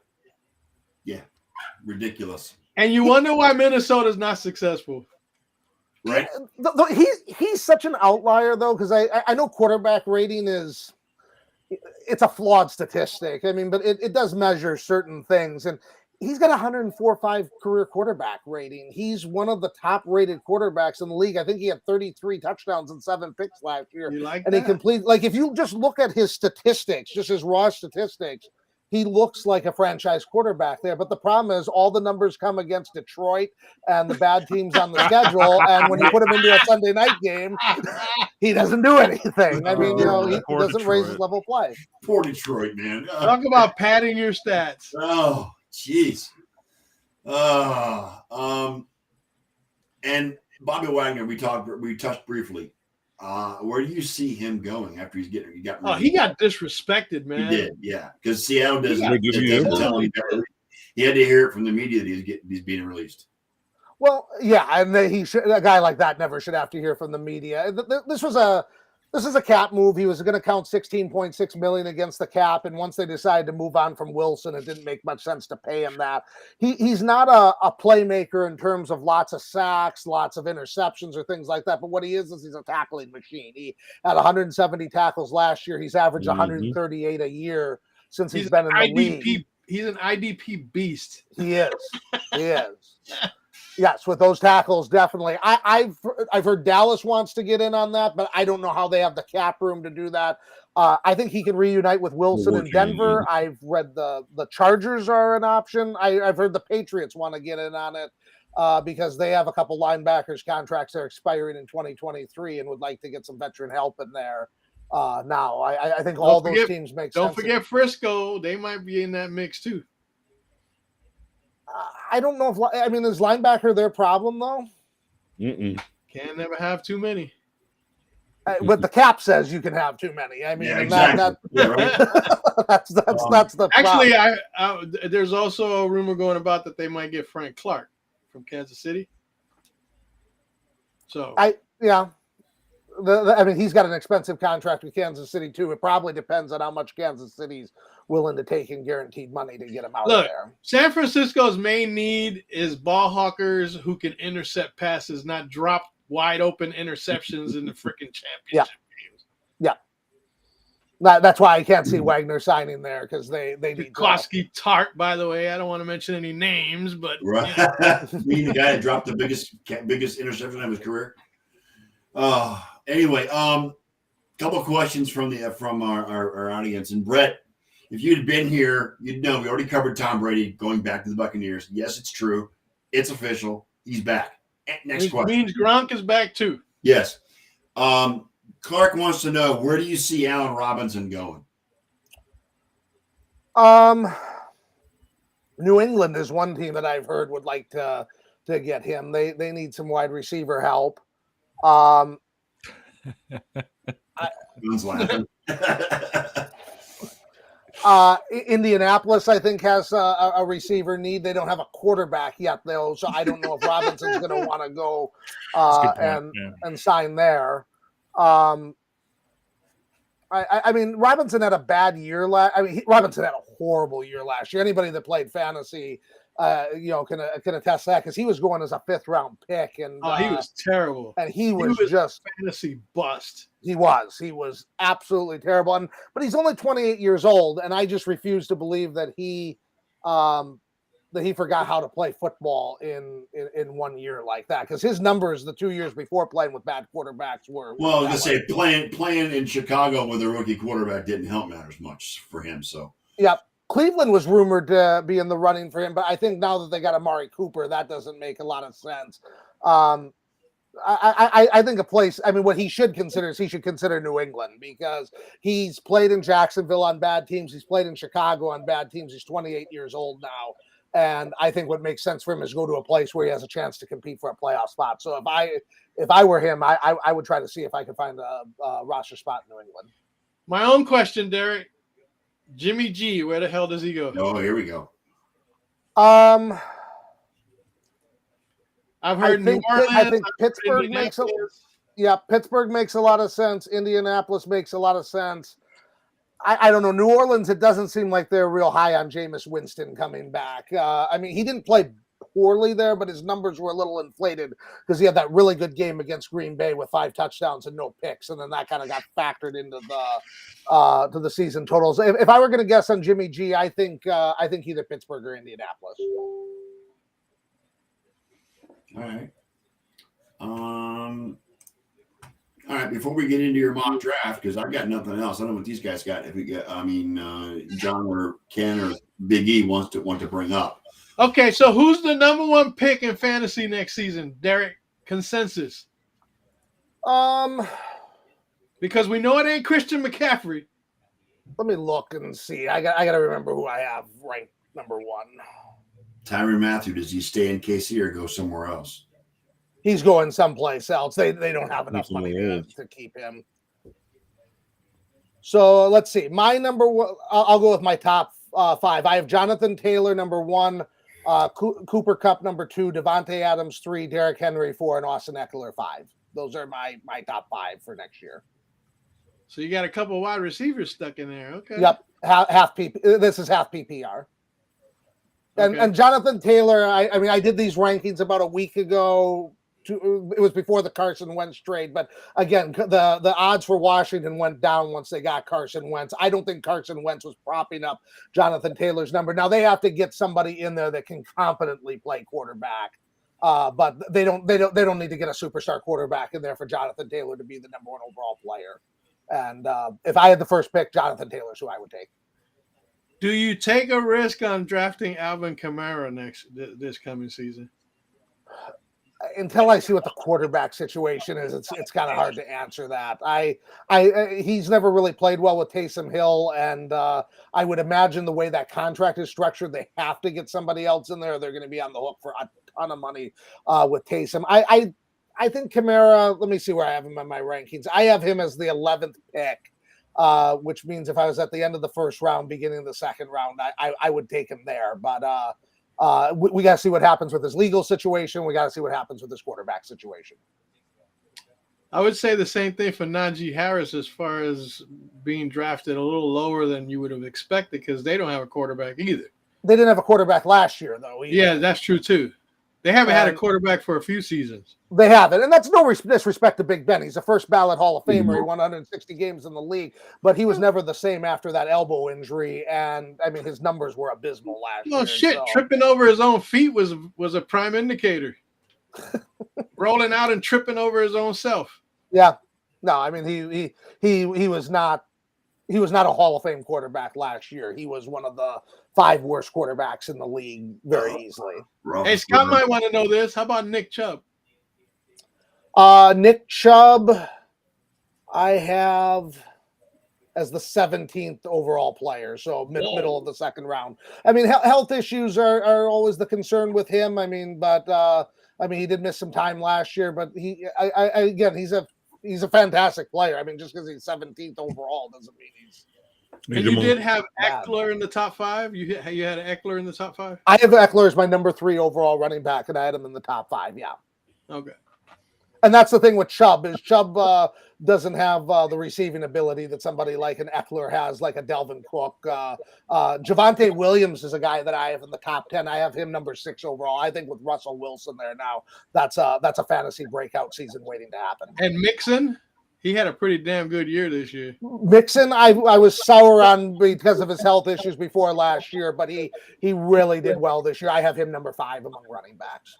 ridiculous. And you wonder why Minnesota's not successful, right? He's such an outlier though, because I know quarterback rating it's a flawed statistic. I mean, but it does measure certain things and. He's got 104.5 career quarterback rating. He's one of the top rated quarterbacks in the league. I think he had 33 touchdowns and 7 picks last year. He completed, if you just look at his statistics, just his raw statistics, he looks like a franchise quarterback there. But the problem is all the numbers come against Detroit and the bad teams on the schedule. And when you put him into a Sunday night game, he doesn't do anything. I mean, he doesn't Detroit. raise his level of play. Poor Detroit, man. Talk about padding your stats. Oh. Jeez. And Bobby Wagner, we touched briefly. Where do you see him going after he got he got disrespected, man. He did, yeah. Because Seattle doesn't tell him that. He had to hear it from the media that he's being released. Well, yeah, and a guy like that never should have to hear from the media. This is a cap move. He was going to count $16.6 million against the cap, and once they decided to move on from Wilson, it didn't make much sense to pay him that. He's not a playmaker in terms of lots of sacks, lots of interceptions, or things like that. But what he is he's a tackling machine. He had 170 tackles last year. He's averaged 138 a year since he's been in the league. He's an IDP beast. He is. He is. Yes, with those tackles, definitely. I've heard Dallas wants to get in on that, but I don't know how they have the cap room to do that. I think he can reunite with Wilson in Denver. I've read the Chargers are an option. I've heard the Patriots want to get in on it because they have a couple linebackers contracts that are expiring in 2023 and would like to get some veteran help in there. Now, I think all those teams make sense. Don't forget Frisco. They might be in that mix too. I don't know if is linebacker their problem though? Can never have too many. But the cap says you can have too many. I mean, yeah, exactly. That's the Actually, problem. There's also a rumor going about that they might get Frank Clark from Kansas City. So he's got an expensive contract with Kansas City too. It probably depends on how much Kansas City's willing to take in guaranteed money to get him out there. San Francisco's main need is ball hawkers who can intercept passes, not drop wide open interceptions in the freaking championship games. Yeah. That's why I can't see Wagner signing there because they need Koski Tart, by the way. I don't want to mention any names, but right. The guy that dropped the biggest interception of his career. Anyway, couple of questions from our audience. And Brett, if you'd been here, you'd know we already covered Tom Brady going back to the Buccaneers. Yes, it's true. It's official. He's back. Next question. Means Gronk is back too. Yes. Clark wants to know, where do you see Allen Robinson going? New England is one team that I've heard would like to get him. They need some wide receiver help. Everyone's laughing. Indianapolis, I think, has a receiver need. They don't have a quarterback yet, though, so I don't know if Robinson's going to want to go and sign there. I mean, Robinson had a bad year Robinson had a horrible year last year. Anybody that played fantasy, can attest to that because he was going as a 5th round pick, and he was terrible, and he was just fantasy bust. He was absolutely terrible, but he's only 28 years old, and I just refuse to believe that he forgot how to play football in 1 year like that, because his numbers the 2 years before playing with bad quarterbacks were. Well, I was gonna say playing in Chicago with a rookie quarterback didn't help matters much for him. So yep. Cleveland was rumored to be in the running for him, but I think now that they got Amari Cooper, that doesn't make a lot of sense. I think a place. I mean, what he should consider is he should consider New England, because he's played in Jacksonville on bad teams. He's played in Chicago on bad teams. He's 28 years old now. And I think what makes sense for him is go to a place where he has a chance to compete for a playoff spot. So if I were him, I would try to see if I could find a roster spot in New England. My own question, Derek. Jimmy G, where the hell does he go? Oh, here we go. I've heard New Orleans. I think Pittsburgh makes Pittsburgh makes a lot of sense. Indianapolis makes a lot of sense. I don't know. New Orleans, it doesn't seem like they're real high on Jameis Winston coming back. I mean, he didn't play poorly there, but his numbers were a little inflated because he had that really good game against Green Bay with 5 touchdowns and no picks, and then that kind of got factored into the season totals. If I were going to guess on Jimmy G, I think either Pittsburgh or Indianapolis. All right. All right, before we get into your mock draft, because I've got nothing else. I don't know what these guys got. John or Ken or Big E want to bring up. Okay, so who's the number 1 pick in fantasy next season, Derek? Consensus. Because we know it ain't Christian McCaffrey. Let me look and see. I got to remember who I have ranked number 1. Tyrann Mathieu, does he stay in KC or go somewhere else? He's going someplace else. They don't have enough money to keep him. So let's see. My number 1, I'll go with my top 5. I have Jonathan Taylor, number 1, Cooper Kupp, number 2, Devontae Adams, 3, Derrick Henry, 4, and Austin Eckler, 5. Those are my top 5 for next year. So you got a couple of wide receivers stuck in there. Okay. Yep. Half PP. This is half PPR. Okay. And Jonathan Taylor, I mean, I did these rankings about a week ago. It was before the Carson Wentz trade, but again, the odds for Washington went down once they got Carson Wentz. I don't think Carson Wentz was propping up Jonathan Taylor's number. Now they have to get somebody in there that can competently play quarterback, but they don't need to get a superstar quarterback in there for Jonathan Taylor to be the number 1 overall player. And if I had the first pick, Jonathan Taylor's who I would take. Do you take a risk on drafting Alvin Kamara this coming season? until I see what the quarterback situation is, it's kind of hard to answer that. He's never really played well with Taysom Hill, and I would imagine the way that contract is structured, they have to get somebody else in there. They're going to be on the hook for a ton of money with Taysom. I think Kamara. Let me see where I have him in my rankings. I have him as the 11th pick, which means if I was at the end of the first round, beginning of the second round, I would take him there. But we got to see what happens with his legal situation. We got to see what happens with his quarterback situation. I would say the same thing for Najee Harris as far as being drafted a little lower than you would have expected because they don't have a quarterback either. They didn't have a quarterback last year, though. Either. Yeah, that's true, too. They haven't had a quarterback for a few seasons. They haven't, and that's no disrespect to Big Ben. He's a first ballot Hall of Famer. He won 160 games in the league, but he was never the same after that elbow injury. And I mean, his numbers were abysmal last year. Oh shit! So. Tripping over his own feet was a prime indicator. Rolling out and tripping over his own self. Yeah, no, I mean he was not a Hall of Fame quarterback last year. He was one of the 5 worst quarterbacks in the league very easily. Hey, Scott might want to know this. How about Nick Chubb? Nick Chubb, I have as the 17th overall player, so middle of the second round. I mean, health issues are always the concern with him. I mean, but he did miss some time last year, but again, he's a fantastic player. I mean, just because he's 17th overall doesn't mean he's. And you did have Eckler in the top 5? You had Eckler in the top 5? I have Eckler as my number 3 overall running back, and I had him in the top 5, yeah. Okay. And that's the thing with Chubb, is Chubb doesn't have the receiving ability that somebody like an Eckler has, like a Delvin Cook. Javonte Williams is a guy that I have in the top 10. I have him number 6 overall. I think with Russell Wilson there now, that's a fantasy breakout season waiting to happen. And Mixon? He had a pretty damn good year this year. Mixon, I was sour on because of his health issues before last year, but he really did well this year. I have him number 5 among running backs.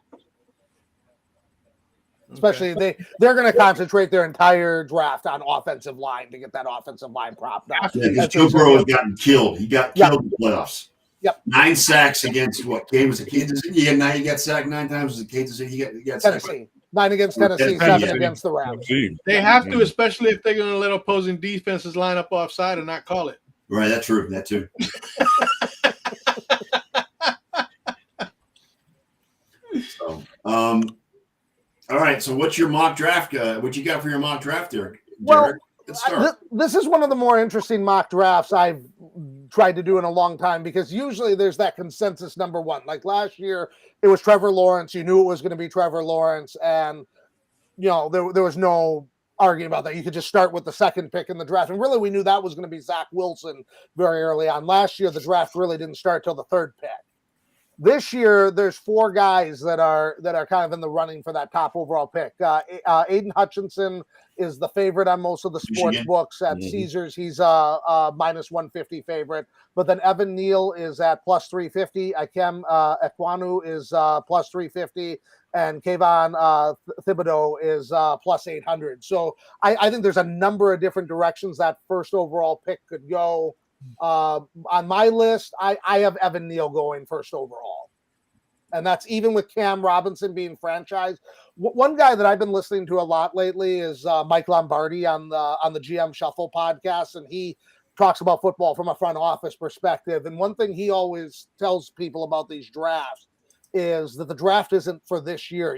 Especially they're going to concentrate their entire draft on offensive line to get that offensive line propped up. Yeah, because Joe Burrow has gotten killed. He got killed in the playoffs. Yep. 9 sacks against what game was it? Kansas City. Yeah, now he got sacked 9 times. Was it Kansas City? He got Tennessee. 9 against Tennessee, 7 against the Rams. They have to, especially if they're going to let opposing defenses line up offside and not call it. Right, that's true. That too. So, all right. So, what's your mock draft? What you got for your mock draft, Derek? Well, this is one of the more interesting mock drafts I've tried to do in a long time, because usually there's that consensus number 1. Like last year, it was Trevor Lawrence. You knew it was going to be Trevor Lawrence, and there was no arguing about that. You could just start with the 2nd pick in the draft, and really we knew that was going to be Zach Wilson very early on. Last year, the draft really didn't start till the 3rd pick. This year, there's 4 guys that are kind of in the running for that top overall pick. Aiden Hutchinson is the favorite on most of the sports books. At Caesars, he's a minus 150 favorite. But then Evan Neal is at plus 350. Ikem Ekwonu is plus 350. And Kayvon Thibodeau is plus 800. So I think there's a number of different directions that first overall pick could go. On my list, I have Evan Neal going first overall. And that's even with Cam Robinson being franchised. One guy that I've been listening to a lot lately is Mike Lombardi on the GM Shuffle podcast, and he talks about football from a front office perspective. And one thing he always tells people about these drafts is that the draft isn't for this year.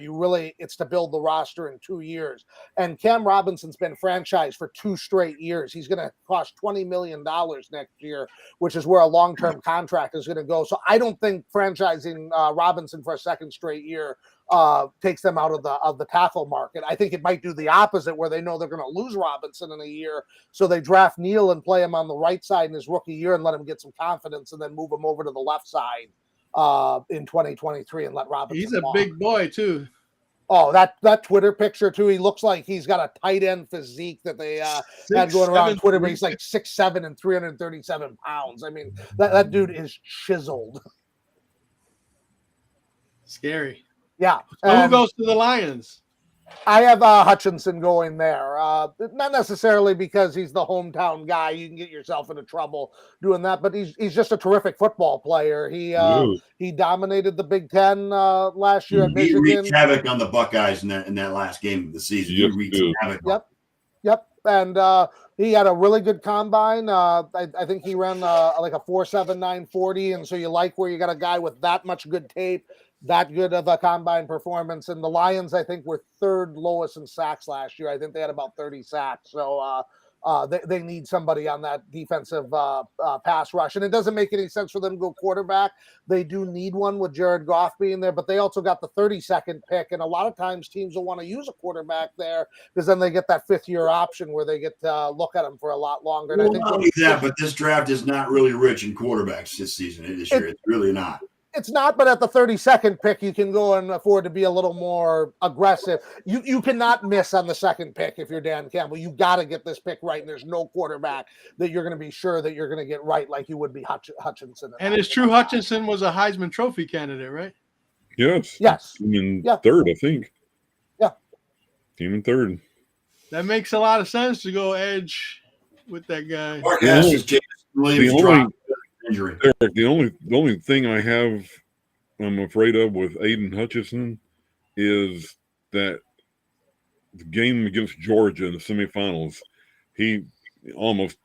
It's to build the roster in 2 years. And Cam Robinson's been franchised for 2 straight years. He's going to cost $20 million next year, which is where a long-term contract is going to go. So I don't think franchising Robinson for a 2nd straight year takes them out of the tackle market. I think it might do the opposite, where they know they're going to lose Robinson in a year. So they draft Neal and play him on the right side in his rookie year and let him get some confidence, and then move him over to the left side in 2023 and let Robinson He's a walk. big boy too. Oh, that Twitter picture too. He looks like he's got a tight end physique that they had going around Twitter, but he's like 6'7" and 337 pounds. I mean, that dude is chiseled. Scary. Yeah. So who goes to the Lions? I have Hutchinson going there. Not necessarily because he's the hometown guy. You can get yourself into trouble doing that, but he's just a terrific football player. He dominated the Big Ten last year at Michigan. He wreaked havoc on the Buckeyes in that last game of the season. Yes, he wreaked havoc. Yep. And he had a really good combine. I think he ran like a 4.7 940, and so you like where you got a guy with that much good tape, that good of a combine performance. And the Lions, I think, were third lowest in sacks last year. I think they had about 30 sacks. So they need somebody on that defensive pass rush. And it doesn't make any sense for them to go quarterback. They do need one with Jared Goff being there, but they also got the 32nd pick. And a lot of times teams will want to use a quarterback there because then they get that fifth-year option where they get to look at them for a lot longer. And I think not only that, but this draft is not really rich in quarterbacks this season. This year, it's really not. It's not, but at the 32nd pick, you can go and afford to be a little more aggressive. You cannot miss on the second pick if you're Dan Campbell. You got to get this pick right, and there's no quarterback that you're going to be sure that you're going to get right like you would be Hutchinson. And it's true Hutchinson was a Heisman Trophy candidate, right? Yes. Third, I think. Yeah. Team in third. That makes a lot of sense to go edge with that guy. Injury. Derek, the only thing I'm afraid of with Aiden Hutchinson is that the game against Georgia in the semifinals, he almost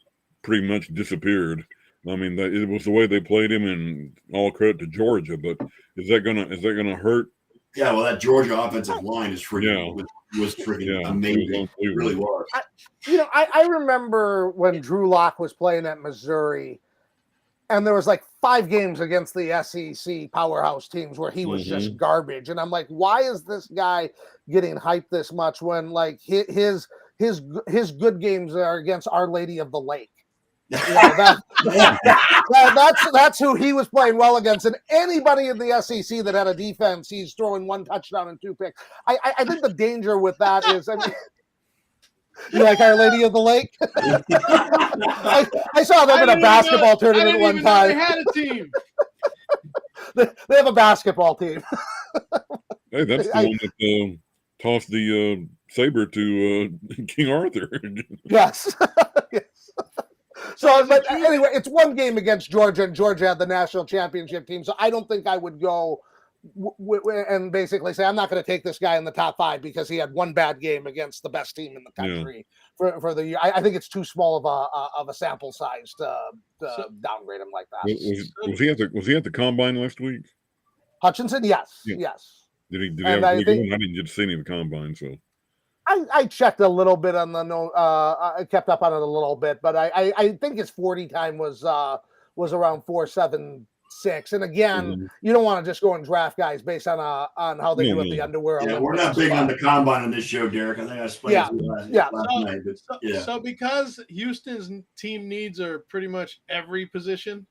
pretty much disappeared. I mean, it was the way they played him, and all credit to Georgia. But is that gonna hurt? Yeah, well, that Georgia offensive line is freaking was freaking amazing. It really was. I remember when Drew Lock was playing at Missouri. And there was like 5 games against the SEC powerhouse teams where he was just garbage. And I'm like, why is this guy getting hyped this much when like his good games are against Our Lady of the Lake? That's who he was playing well against. And anybody in the SEC that had a defense, he's throwing 1 touchdown and 2 picks. I think the danger with that is, I mean, you like Our Lady of the Lake? I saw them in a basketball tournament one time. They had a team. They have a basketball team. Hey, that's the one that tossed the saber to King Arthur. Yes. Yes. So, but anyway, it's 1 game against Georgia, and Georgia had the national championship team. So I don't think I would go and basically say I'm not going to take this guy in the top 5 because he had 1 bad game against the best team in the country for the year. I think it's too small of a sample size to downgrade him like that. Was he at the combine last week? Hutchinson, yes. Did he have a big one? I didn't get to see any of the combine, so I checked a little bit on the I kept up on it a little bit, but I think his 40 time was around 4.76. And again, you don't want to just go and draft guys based on how they do at the underwear. Yeah, we're not big on the combine on this show, Derek. I think I explained last night. But, So because Houston's team needs are pretty much every position,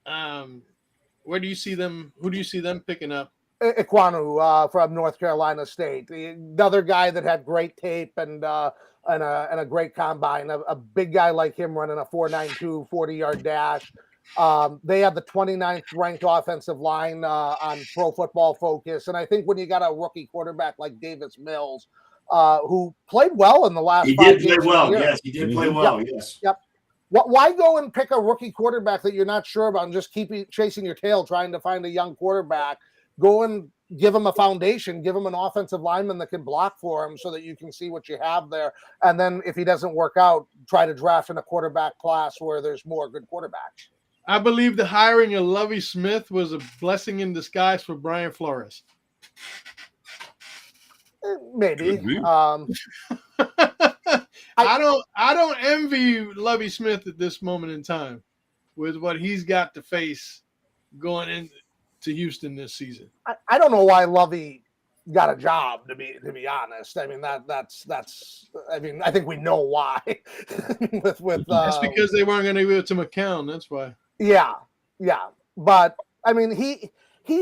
where do you see them? Who do you see them picking up? Iquanu from North Carolina State, another guy that had great tape and a great combine. A big guy like him running a 4.92 40-yard dash. They have the 29th ranked offensive line on Pro Football Focus. And I think when you got a rookie quarterback like Davis Mills, who played well in the last 5 games. He did play well. Yes, he did play well. Yes. Yep. Why go and pick a rookie quarterback that you're not sure about and just keep chasing your tail trying to find a young quarterback? Go and give him a foundation, give him an offensive lineman that can block for him so that you can see what you have there. And then if he doesn't work out, try to draft in a quarterback class where there's more good quarterbacks. I believe the hiring of Lovie Smith was a blessing in disguise for Brian Flores. Maybe. I don't envy Lovie Smith at this moment in time with what he's got to face going into Houston this season. I don't know why Lovie got a job, to be honest. I mean that's I mean, I think we know why. with that's because they weren't going to give it to McCown. That's why. Yeah. But I mean he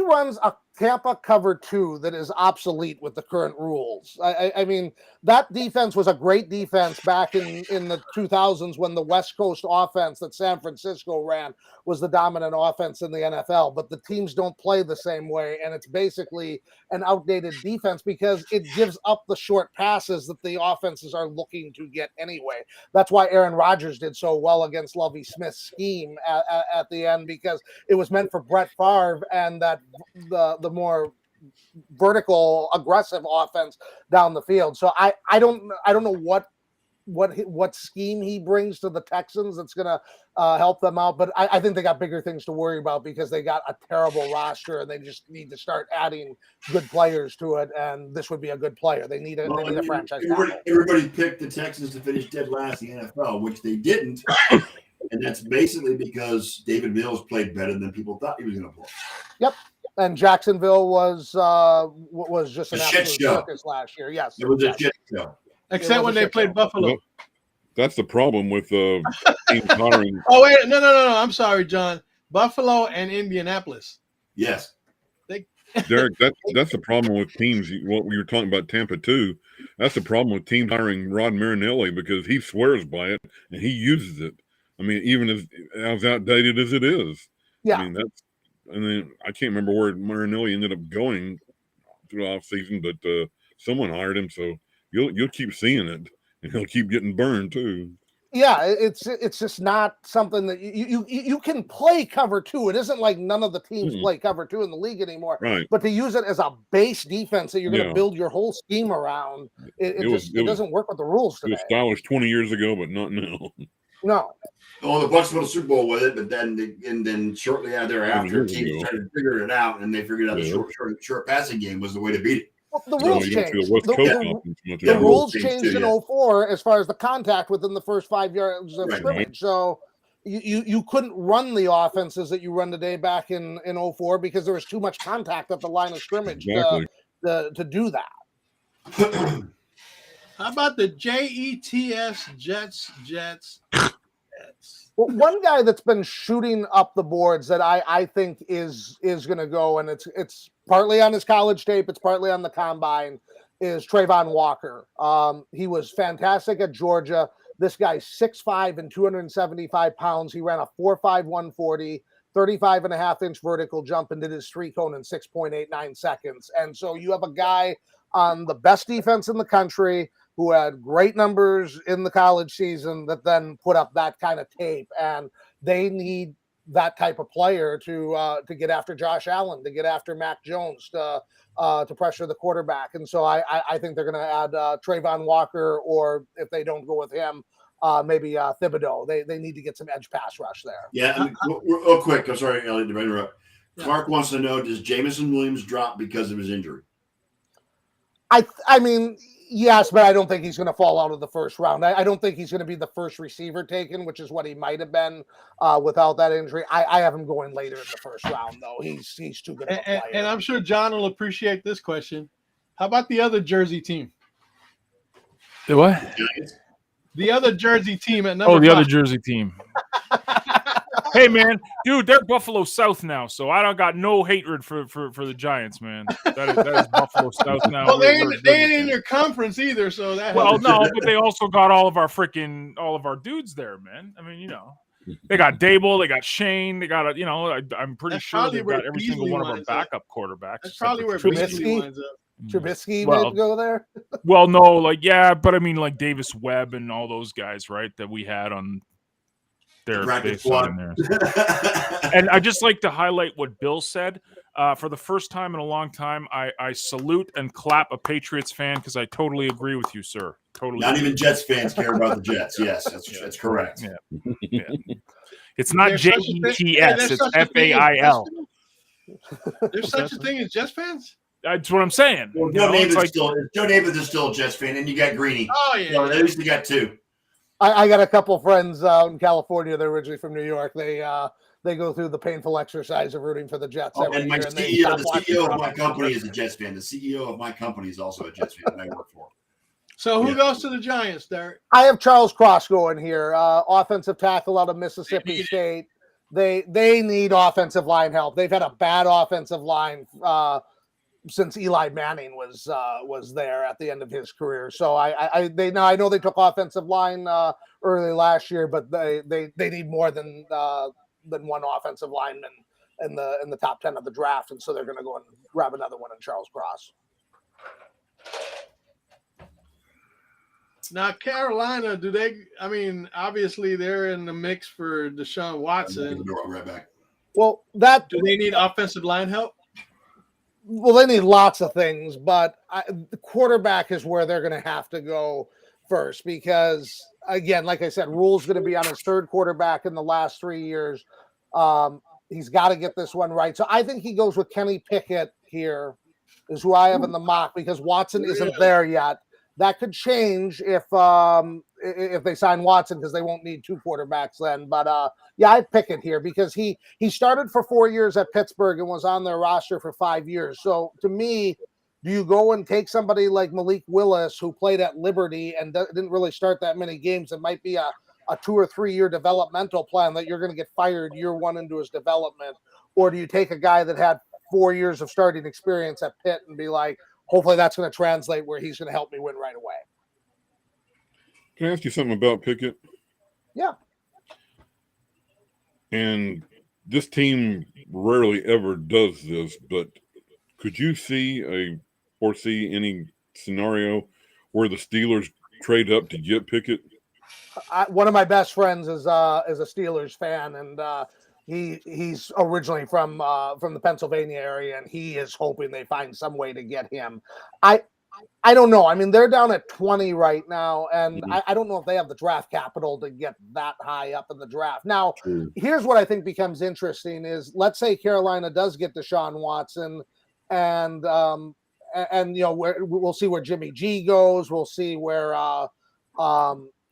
runs a Tampa cover 2 that is obsolete with the current rules. I mean, that defense was a great defense back in the 2000s when the West Coast offense that San Francisco ran was the dominant offense in the NFL. But the teams don't play the same way, and it's basically an outdated defense because it gives up the short passes that the offenses are looking to get anyway. That's why Aaron Rodgers did so well against Lovie Smith's scheme at the end, because it was meant for Brett Favre and that the more vertical, aggressive offense down the field. So I don't know what scheme he brings to the Texans that's going to help them out. But I think they got bigger things to worry about because they got a terrible roster and they just need to start adding good players to it. And this would be a good player. They need a franchise. Everybody picked the Texans to finish dead last in the NFL, which they didn't. And that's basically because David Mills played better than people thought he was going to play. Yep. And Jacksonville was just an absolute circus last year. Yes, it was a shit show. Except when they played Buffalo. Well, that's the problem with teams hiring. Oh wait, no. I'm sorry, John. Buffalo and Indianapolis. Yes. Derek, that's the problem with teams. What we were talking about Tampa too. That's the problem with teams hiring Rod Marinelli because he swears by it and he uses it. I mean, even as outdated as it is. Yeah. I mean, I can't remember where Marinelli ended up going through the offseason, but someone hired him, so you'll keep seeing it, and he'll keep getting burned too. Yeah, it's just not something that you can play cover 2. It isn't like none of the teams play cover 2 in the league anymore. Right. But to use it as a base defense that you're going to build your whole scheme around, it doesn't work with the rules today. It was stylish 20 years ago, but not now. No. Well, the Bucs won a Super Bowl with it, but then shortly thereafter, teams started figuring it out, and they figured out the short passing game was the way to beat it. Well, the rules changed. The rules changed in 2004 as far as the contact within the first 5 yards of scrimmage. Right. So you couldn't run the offenses that you run today back in 2004 because there was too much contact at the line of scrimmage to do that. How about the Jets? Well, one guy that's been shooting up the boards that I think is going to go, and it's partly on his college tape, it's partly on the combine, is Trayvon Walker. He was fantastic at Georgia. This guy's 6'5" and 275 pounds. He ran a 4.5 140, 35.5-inch vertical jump and did his 3-cone in 6.89 seconds. And so you have a guy on the best defense in the country who had great numbers in the college season that then put up that kind of tape. And they need that type of player to get after Josh Allen, to get after Mac Jones, to pressure the quarterback. And so I think they're going to add Trayvon Walker, or if they don't go with him, maybe Thibodeau. They need to get some edge pass rush there. Yeah, real quick. I'm sorry, Elliot, to interrupt. Clark wants to know, does Jameson Williams drop because of his injury? I mean, yes, but I don't think he's going to fall out of the first round. I don't think he's going to be the first receiver taken, which is what he might have been without that injury. I have him going later in the first round, though. He's too good of a player. And I'm sure John will appreciate this question. How about the other Jersey team? The what? The other Jersey team at number 5. The other Jersey team. Hey, man, dude, they're Buffalo South now, so I don't got no hatred for the Giants, man. That is Buffalo South now. Well, they ain't in your conference either, so that. Well, no, but they also got all of our dudes there, man. I mean, they got Dable, they got Shane, they got I'm pretty sure they've got every single one of our backup quarterbacks. That's probably where Beasley winds up. Trubisky didn't go there. Well, no, but I mean, like Davis Webb and all those guys, right? That we had on. There. And I just like to highlight what Bill said. For the first time in a long time, I salute and clap a Patriots fan because I totally agree with you, sir. Totally. Not even Jets fans care about the Jets. Yes, that's correct. Yeah. It's not Jets, it's FAIL. There's such a thing as Jets fans? That's what I'm saying. Well, Joe Namath is still a Jets fan, and you got Greeny. Oh, yeah. So at least you got two. I got a couple friends out in California. They're originally from New York. They go through the painful exercise of rooting for the Jets every and my year. The CEO of my company is a Jets fan. The CEO of my company is also a Jets fan that I work for. So who goes to the Giants, Derek? I have Charles Cross going here, offensive tackle out of Mississippi State. They need offensive line help. They've had a bad offensive line since Eli Manning was there at the end of his career. So I know they took offensive line early last year, but they need more than one offensive lineman in the top 10 of the draft, and so they're going to go and grab another one in Charles Cross. Now, Carolina, obviously they're in the mix for Deshaun Watson. Right back. Well, do they need offensive line help? Well, they need lots of things, but the quarterback is where they're going to have to go first because, again, like I said, Rule's going to be on his third quarterback in the last 3 years. He's got to get this one right. So I think he goes with Kenny Pickett here is who I have in the mock because Watson isn't there yet. That could change if they sign Watson because they won't need two quarterbacks then. But I'd pick it here because he started for 4 years at Pittsburgh and was on their roster for 5 years. So to me, do you go and take somebody like Malik Willis who played at Liberty and didn't really start that many games? It might be a 2 or 3 year developmental plan that you're going to get fired year one into his development, or do you take a guy that had 4 years of starting experience at Pitt and be like, hopefully that's going to translate where he's going to help me win right away. Can I ask you something about Pickett? Yeah. And this team rarely ever does this, but could you foresee any scenario where the Steelers trade up to get Pickett? One of my best friends is a Steelers fan, and he's originally from the Pennsylvania area, and he is hoping they find some way to get him. I don't know. I mean, they're down at 20 right now, and I don't know if they have the draft capital to get that high up in the draft. Now, here's what I think becomes interesting is, let's say Carolina does get Deshaun Watson, and we'll see where Jimmy G goes. We'll see where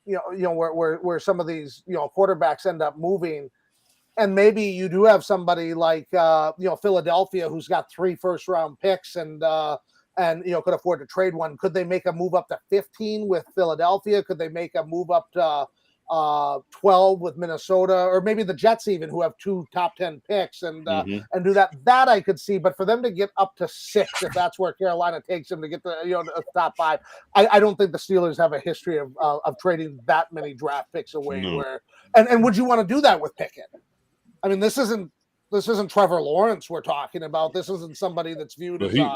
where some of these quarterbacks end up moving. And maybe you do have somebody like Philadelphia who's got 3 first-round picks and could afford to trade one. Could they make a move up to 15 with Philadelphia? Could they make a move up to 12 with Minnesota, or maybe the Jets even, who have 2 top 10 picks and do that? That I could see. But for them to get up to 6, if that's where Carolina takes them to get the top 5, I don't think the Steelers have a history of trading that many draft picks away. No. And would you want to do that with Pickett? I mean, this isn't Trevor Lawrence we're talking about. This isn't somebody that's viewed as he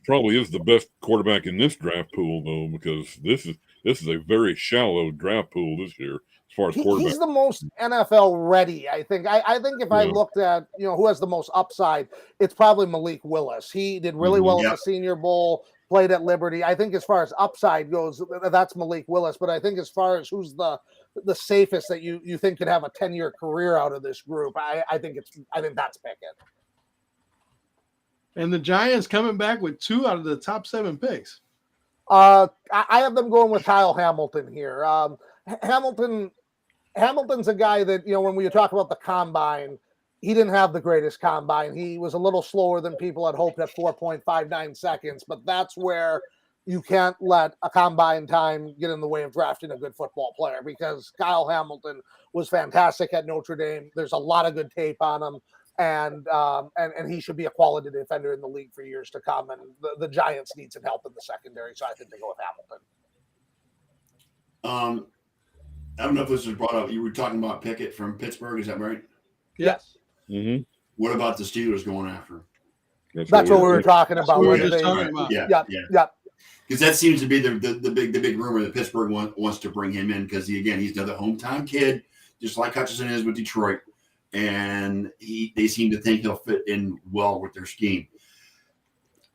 probably is the best quarterback in this draft pool, though, because this is a very shallow draft pool this year as far as quarterback. He's the most NFL ready, I think. I think if I looked at who has the most upside, it's probably Malik Willis. He did really well at the Senior Bowl, played at Liberty. I think as far as upside goes, that's Malik Willis. But I think as far as who's the safest that you think could have a 10-year career out of this group, I think that's Pickett. And the Giants coming back with 2 out of the top 7 picks. I have them going with Kyle Hamilton here. Hamilton's a guy that, when we talk about the combine, he didn't have the greatest combine. He was a little slower than people had hoped at 4.59 seconds, but that's where you can't let a combine time get in the way of drafting a good football player, because Kyle Hamilton was fantastic at Notre Dame. There's a lot of good tape on him, and he should be a quality defender in the league for years to come. And the Giants need some help in the secondary, so I think they go with Hamilton. I don't know if this was brought up. You were talking about Pickett from Pittsburgh. Is that right? Yes. Mm-hmm. What about the Steelers going after? That's what we were talking about. Yeah. Because that seems to be the big rumor that Pittsburgh wants to bring him in, because he's another hometown kid, just like Hutchinson is with Detroit, and they seem to think he'll fit in well with their scheme.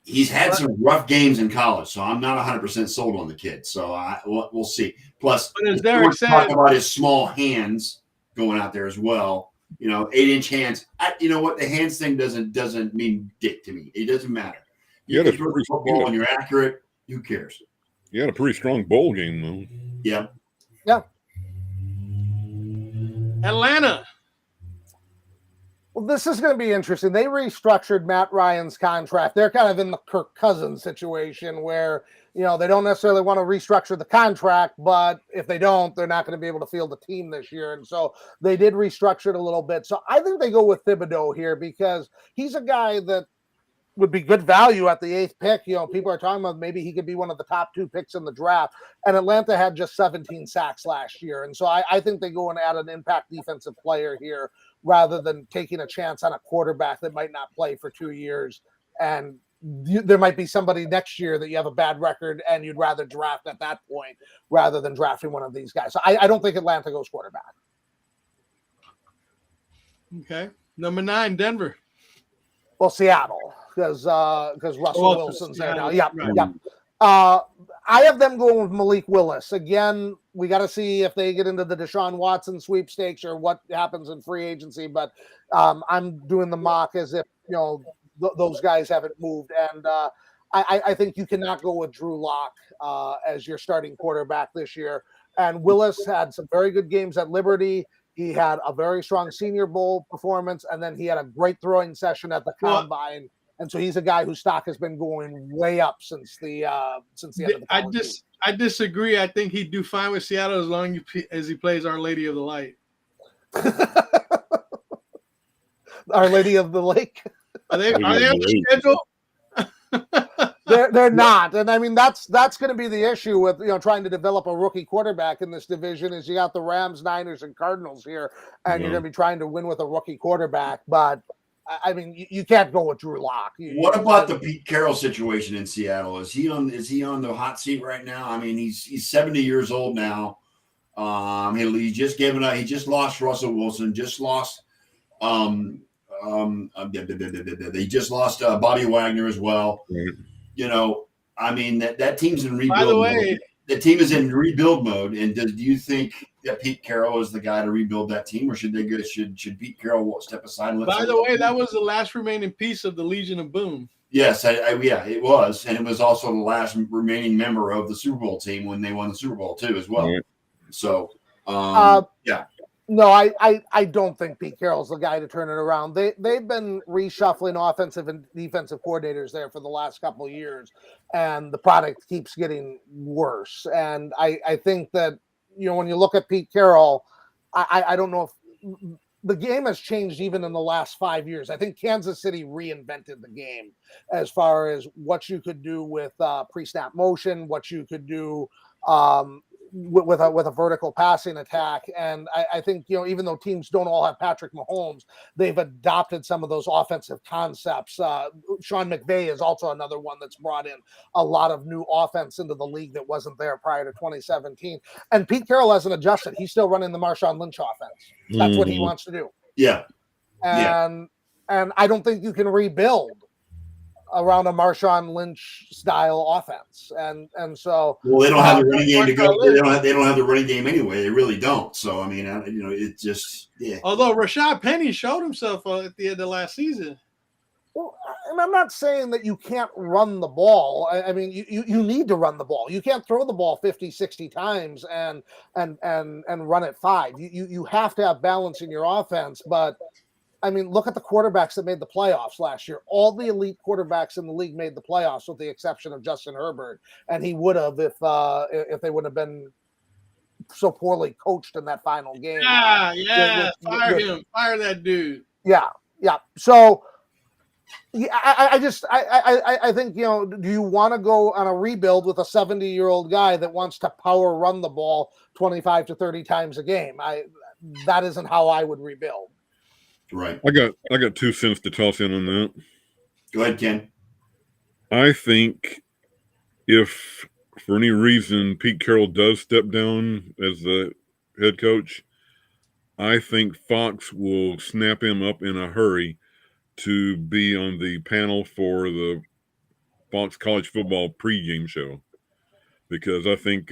He's had some rough games in college, so I'm not 100% sold on the kid. So we'll see. Plus, as Derek said, talking about his small hands going out there as well. 8-inch hands. What the hands thing doesn't mean dick to me. It doesn't matter. You can throw the football and you're accurate. Who cares? You had a pretty strong bowl game, though. Yeah. Atlanta. Well, this is going to be interesting. They restructured Matt Ryan's contract. They're kind of in the Kirk Cousins situation where, they don't necessarily want to restructure the contract, but if they don't, they're not going to be able to field the team this year. And so they did restructure it a little bit. So I think they go with Thibodeau here because he's a guy that would be good value at the 8th pick. People are talking about maybe he could be one of the top 2 picks in the draft. And Atlanta had just 17 sacks last year. And so I think they go and add an impact defensive player here rather than taking a chance on a quarterback that might not play for 2 years. And there might be somebody next year that you have a bad record and you'd rather draft at that point rather than drafting one of these guys. So I don't think Atlanta goes quarterback. Okay. Number 9, Denver. Well, Seattle, because Russell Wilson's there now. Yep, right. Yep. I have them going with Malik Willis. Again, we got to see if they get into the Deshaun Watson sweepstakes or what happens in free agency. But I'm doing the mock as if, those guys haven't moved. And I think you cannot go with Drew Lock as your starting quarterback this year. And Willis had some very good games at Liberty. He had a very strong Senior Bowl performance, and then he had a great throwing session at the Combine. And so he's a guy whose stock has been going way up since the end of the season. I disagree. I think he'd do fine with Seattle as long as he plays Our Lady of the Light. Our Lady of the Lake. Are they on the schedule? They're not, and I mean that's going to be the issue with trying to develop a rookie quarterback in this division. Is you got the Rams, Niners, and Cardinals here, and you're going to be trying to win with a rookie quarterback. But I mean, you can't go with Drew Lock. What about the Pete Carroll situation in Seattle? Is he on the hot seat right now? I mean, he's 70 years old now. He just given up. He just lost Russell Wilson. Just lost. They just lost Bobby Wagner as well. I mean that team's in rebuild. By the way, mode. The team is in rebuild mode. And do you think that Pete Carroll is the guy to rebuild that team, or should they go? Should Pete Carroll step aside? And by the way, that was the last remaining piece of the Legion of Boom. Yes, yeah, it was, and it was also the last remaining member of the Super Bowl team when they won the Super Bowl too, as well. Yeah. So, yeah. No, I don't think Pete Carroll's the guy to turn it around. They've been reshuffling offensive and defensive coordinators there for the last couple of years, and the product keeps getting worse. And I think that when you look at Pete Carroll, I don't know if the game has changed even in the last 5 years. I think Kansas City reinvented the game as far as what you could do with pre-snap motion, what you could do with a vertical passing attack. And I think, even though teams don't all have Patrick Mahomes, they've adopted some of those offensive concepts. Sean McVay is also another one that's brought in a lot of new offense into the league that wasn't there prior to 2017. And Pete Carroll hasn't adjusted. He's still running the Marshawn Lynch offense. That's what he wants to do. Yeah. And I don't think you can rebuild around a Marshawn Lynch style offense. And so they don't have the running game to go. They don't have the running game anyway. They really don't. So I mean, it just Although Rashad Penny showed himself at the end of last season. Well, and I'm not saying that you can't run the ball. I mean, you need to run the ball. You can't throw the ball 50, 60 times and run it 5. You have to have balance in your offense, but I mean, look at the quarterbacks that made the playoffs last year. All the elite quarterbacks in the league made the playoffs, with the exception of Justin Herbert, and he would have if they wouldn't have been so poorly coached in that final game. Fire him, fire that dude. Yeah. So, I think do you want to go on a rebuild with a 70-year-old guy that wants to power run the ball 25 to 30 times a game? That isn't how I would rebuild. Right. I got 2 cents to toss in on that. Go ahead, Ken. I think if for any reason Pete Carroll does step down as the head coach, I think Fox will snap him up in a hurry to be on the panel for the Fox College Football pregame show, because I think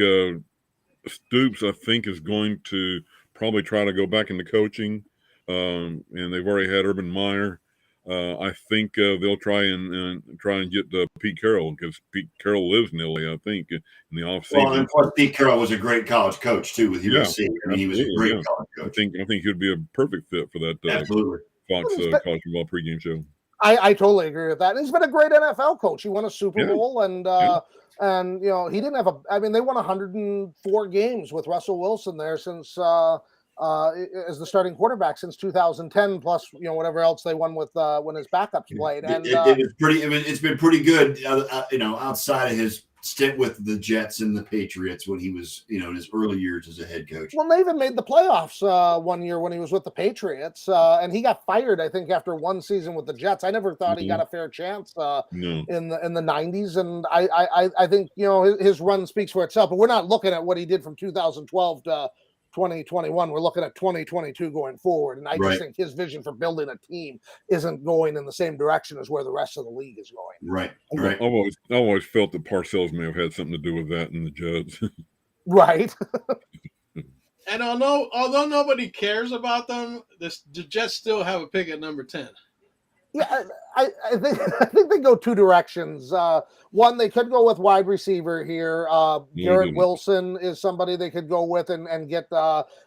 Stoops is going to probably try to go back into coaching. And they've already had Urban Meyer. I think they'll try and get Pete Carroll, because Pete Carroll lives in LA, I think, in the offseason. Well, and of course, Pete Carroll was a great college coach too with USC. I mean, he was a great college coach. I think he would be a perfect fit for that. Absolutely. Fox college football pregame show. I totally agree with that. And he's been a great NFL coach. He won a Super Bowl, and you know, he didn't have they won 104 games with Russell Wilson there since as the starting quarterback since 2010, plus you know whatever else they won with when his backups played. And it's been pretty good, you know, outside of his stint with the Jets and the Patriots when he was, you know, in his early years as a head coach. Well, they even made the playoffs one year when he was with the Patriots, and he got fired, I think, after one season with the Jets. I never thought he got a fair chance in the 90s, and I think you know his run speaks for itself. But we're not looking at what he did from 2012 to 2021. We're looking at 2022 going forward, and I just think his vision for building a team isn't going in the same direction as where the rest of the league is going. Right. I always felt that Parcells may have had something to do with that in the Jets. Right. And although nobody cares about them, the Jets still have a pick at number 10. Yeah, I think they go two directions. One, they could go with wide receiver here. Garrett Wilson is somebody they could go with and get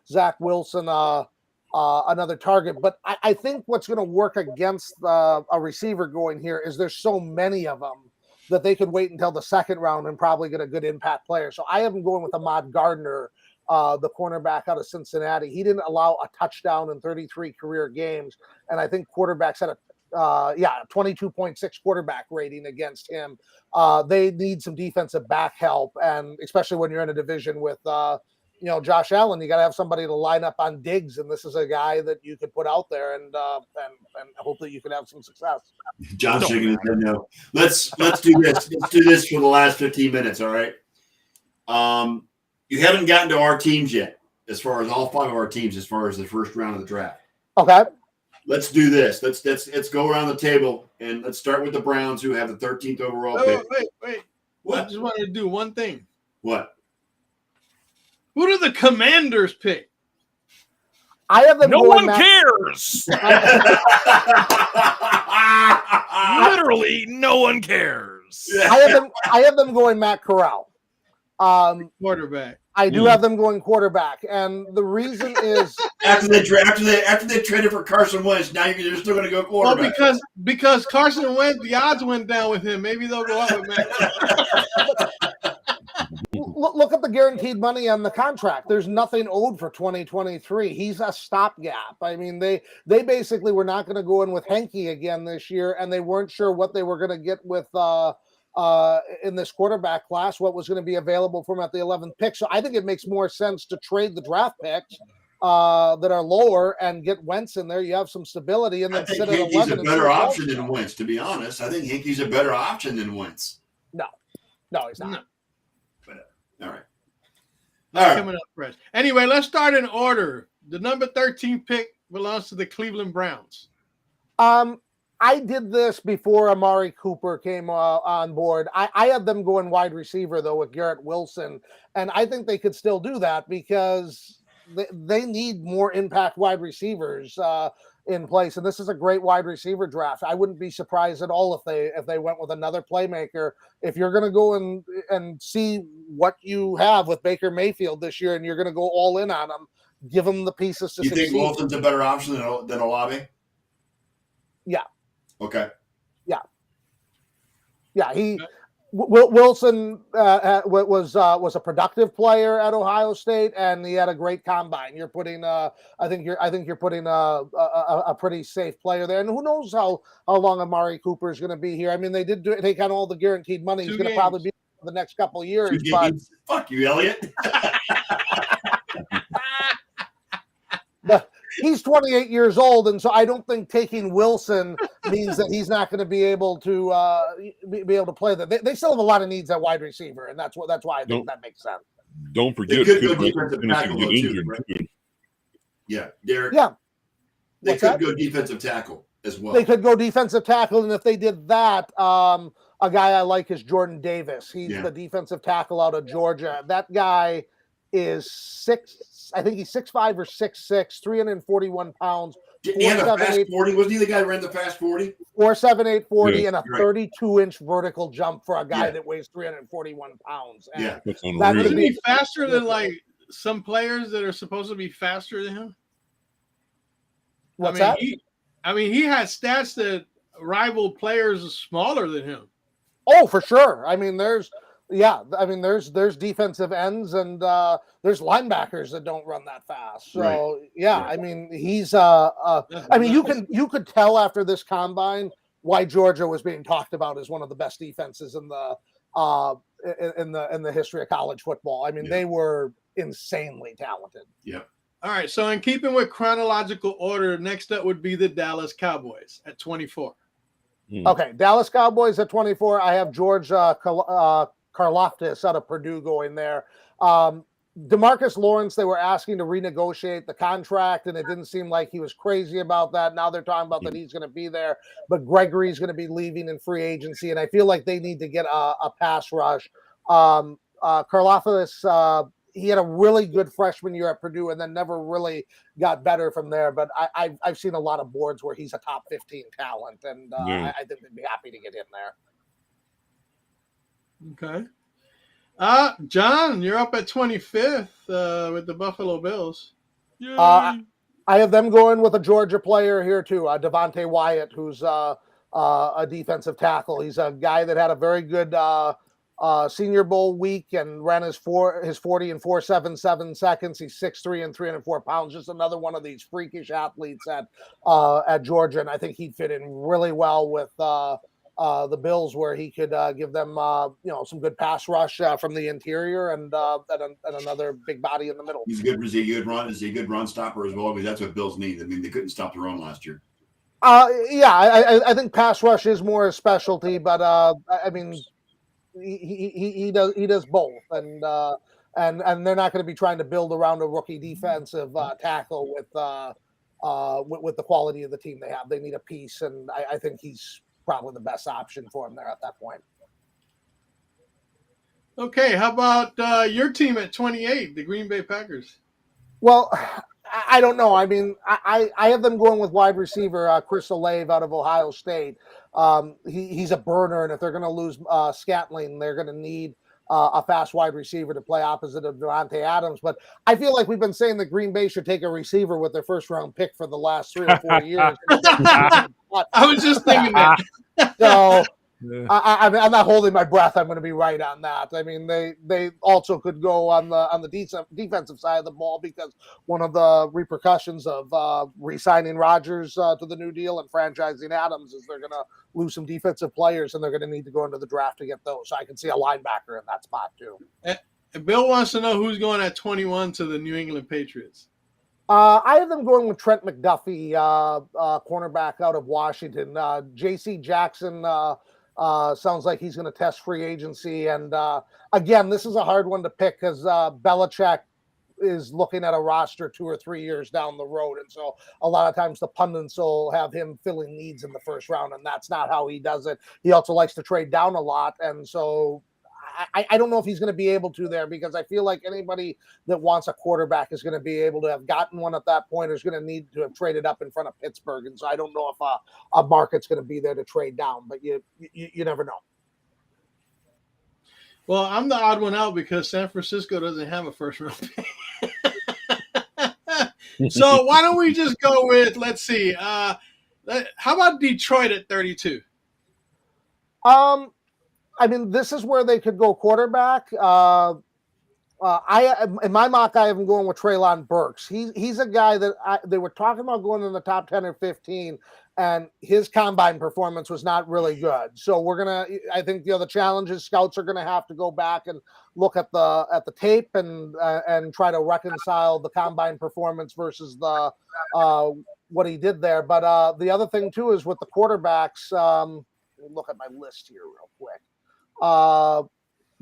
Zach Wilson another target. But I think what's going to work against a receiver going here is there's so many of them that they could wait until the second round and probably get a good impact player. So I have them going with Ahmad Gardner, the cornerback out of Cincinnati. He didn't allow a touchdown in 33 career games, and I think quarterbacks had a 22.6 quarterback rating against him. They need some defensive back help, and especially when you're in a division with you know, Josh Allen, you got to have somebody to line up on Diggs, and this is a guy that you could put out there and hopefully you can have some success. John's shaking his head no. Let's do this. Let's do this for the last 15 minutes. All right. You haven't gotten to our teams yet, as far as all five of our teams, as far as the first round of the draft. Okay. Let's do this. Let's go around the table and let's start with the Browns, who have the 13th overall pick. Wait. What? I just wanted to do one thing. What? Who do the Commanders pick? I have them. No one cares. Literally, no one cares. I have them going Matt Corral. Quarterback. I do have them going quarterback, and the reason is after they traded for Carson Wentz, now you're still going to go quarterback. Well, because Carson Wentz, the odds went down with him. Maybe they'll go up with Matt. Look at the guaranteed money on the contract. There's nothing owed for 2023. He's a stopgap. I mean, they basically were not going to go in with Henke again this year, and they weren't sure what they were going to get with in this quarterback class, what was going to be available for him at the 11th pick. So I think it makes more sense to trade the draft picks that are lower and get Wentz in there. You have some stability, and then sit at 11. He's a better option than Wentz, to be honest. I think Hinkey's a better option than Wentz. No, he's not. No. But, all right. Coming up fresh. Anyway, let's start in order. The number 13 pick belongs to the Cleveland Browns. I did this before Amari Cooper came on board. I had them going wide receiver, though, with Garrett Wilson. And I think they could still do that because they need more impact wide receivers in place. And this is a great wide receiver draft. I wouldn't be surprised at all if they went with another playmaker. If you're going to go and see what you have with Baker Mayfield this year and you're going to go all in on him, give them the pieces to succeed. You think Wilson's a better option than Olave? Yeah. Okay. Yeah. Wilson was a productive player at Ohio State, and he had a great combine. You're putting, I think you're putting a pretty safe player there, and who knows how long Amari Cooper is going to be here. I mean, they did take on all the guaranteed money. He's going to probably be for the next couple of years. But fuck you, Elliot. He's 28 years old, and so I don't think taking Wilson means that he's not going to be able to play that. They still have a lot of needs at wide receiver, and that's why I think that makes sense. Don't forget, yeah, Derek. Yeah, they could go defensive tackle as well. They could go defensive tackle, and if they did that, a guy I like is Jordan Davis. He's the defensive tackle out of Georgia. That guy is 6. I think he's 6'5" or 6'6", 341 pounds. He had a fast 40. Wasn't he the guy who ran the fast 40? 4.78 40 and a 32-inch vertical jump for a guy that weighs 341 pounds. And that's unreal. Isn't he faster than like some players that are supposed to be faster than him? What's that? I mean, he had stats that rival players smaller than him. Oh, for sure. I mean, there's defensive ends and there's linebackers that don't run that fast. So I mean, he's I mean, you could tell after this combine why Georgia was being talked about as one of the best defenses in the history of college football. I mean, they were insanely talented. Yeah. All right. So in keeping with chronological order, next up would be the Dallas Cowboys at 24. Okay, Dallas Cowboys at 24. I have George Karlaftis out of Purdue going there. DeMarcus Lawrence, they were asking to renegotiate the contract, and it didn't seem like he was crazy about that. Now they're talking about that he's going to be there, but Gregory's going to be leaving in free agency, and I feel like they need to get a pass rush. Karlaftis, he had a really good freshman year at Purdue and then never really got better from there. But I've seen a lot of boards where he's a top 15 talent, and I think they'd be happy to get in there. Okay. John, you're up at 25th with the Buffalo Bills. I have them going with a Georgia player here too, Devonta Wyatt, who's a defensive tackle. He's a guy that had a very good Senior Bowl week and ran his 40 in 4.77 seconds. He's 6'3" and 304 pounds. Just another one of these freakish athletes at Georgia, and I think he'd fit in really well with the Bills, where he could give them some good pass rush from the interior and another big body in the middle. He's good. Is he a good run stopper as well? Because that's what Bills need. I mean, they couldn't stop the run last year. I think pass rush is more his specialty, but I mean, he does both, and they're not going to be trying to build around a rookie defensive tackle with the quality of the team they have. They need a piece, and I think he's probably the best option for him there at that point. Okay, how about your team at 28, the Green Bay Packers? Well, I don't know. I mean, I have them going with wide receiver Chris Olave out of Ohio State. He's a burner, and if they're going to lose Scantling, they're going to need a fast wide receiver to play opposite of Davante Adams. But I feel like we've been saying that Green Bay should take a receiver with their first-round pick for the last 3 or 4 years. I was just thinking that. So I'm not holding my breath. I'm going to be right on that. I mean, they also could go on the defensive side of the ball, because one of the repercussions of re-signing Rodgers to the new deal and franchising Adams is they're going to lose some defensive players, and they're going to need to go into the draft to get those. So I can see a linebacker in that spot too. And Bill wants to know who's going at 21 to the New England Patriots. I have them going with Trent McDuffie, cornerback out of Washington. J.C. Jackson sounds like he's going to test free agency. And again, this is a hard one to pick because Belichick is looking at a roster 2 or 3 years down the road. And so a lot of times the pundits will have him filling needs in the first round, and that's not how he does it. He also likes to trade down a lot. And so I don't know if he's going to be able to there, because I feel like anybody that wants a quarterback is going to be able to have gotten one at that point, or is going to need to have traded up in front of Pittsburgh. And so I don't know if a market's going to be there to trade down, but you never know. Well, I'm the odd one out because San Francisco doesn't have a first round pick. So why don't we just go with, let's see, how about Detroit at 32? I mean, this is where they could go quarterback. In my mock, I have him going with Treylon Burks. He's a guy that they were talking about going in the top 10 or 15, and his combine performance was not really good. So I think the challenge is scouts are gonna have to go back and look at the tape and try to reconcile the combine performance versus the what he did there. But the other thing too is with the quarterbacks. Let me look at my list here real quick.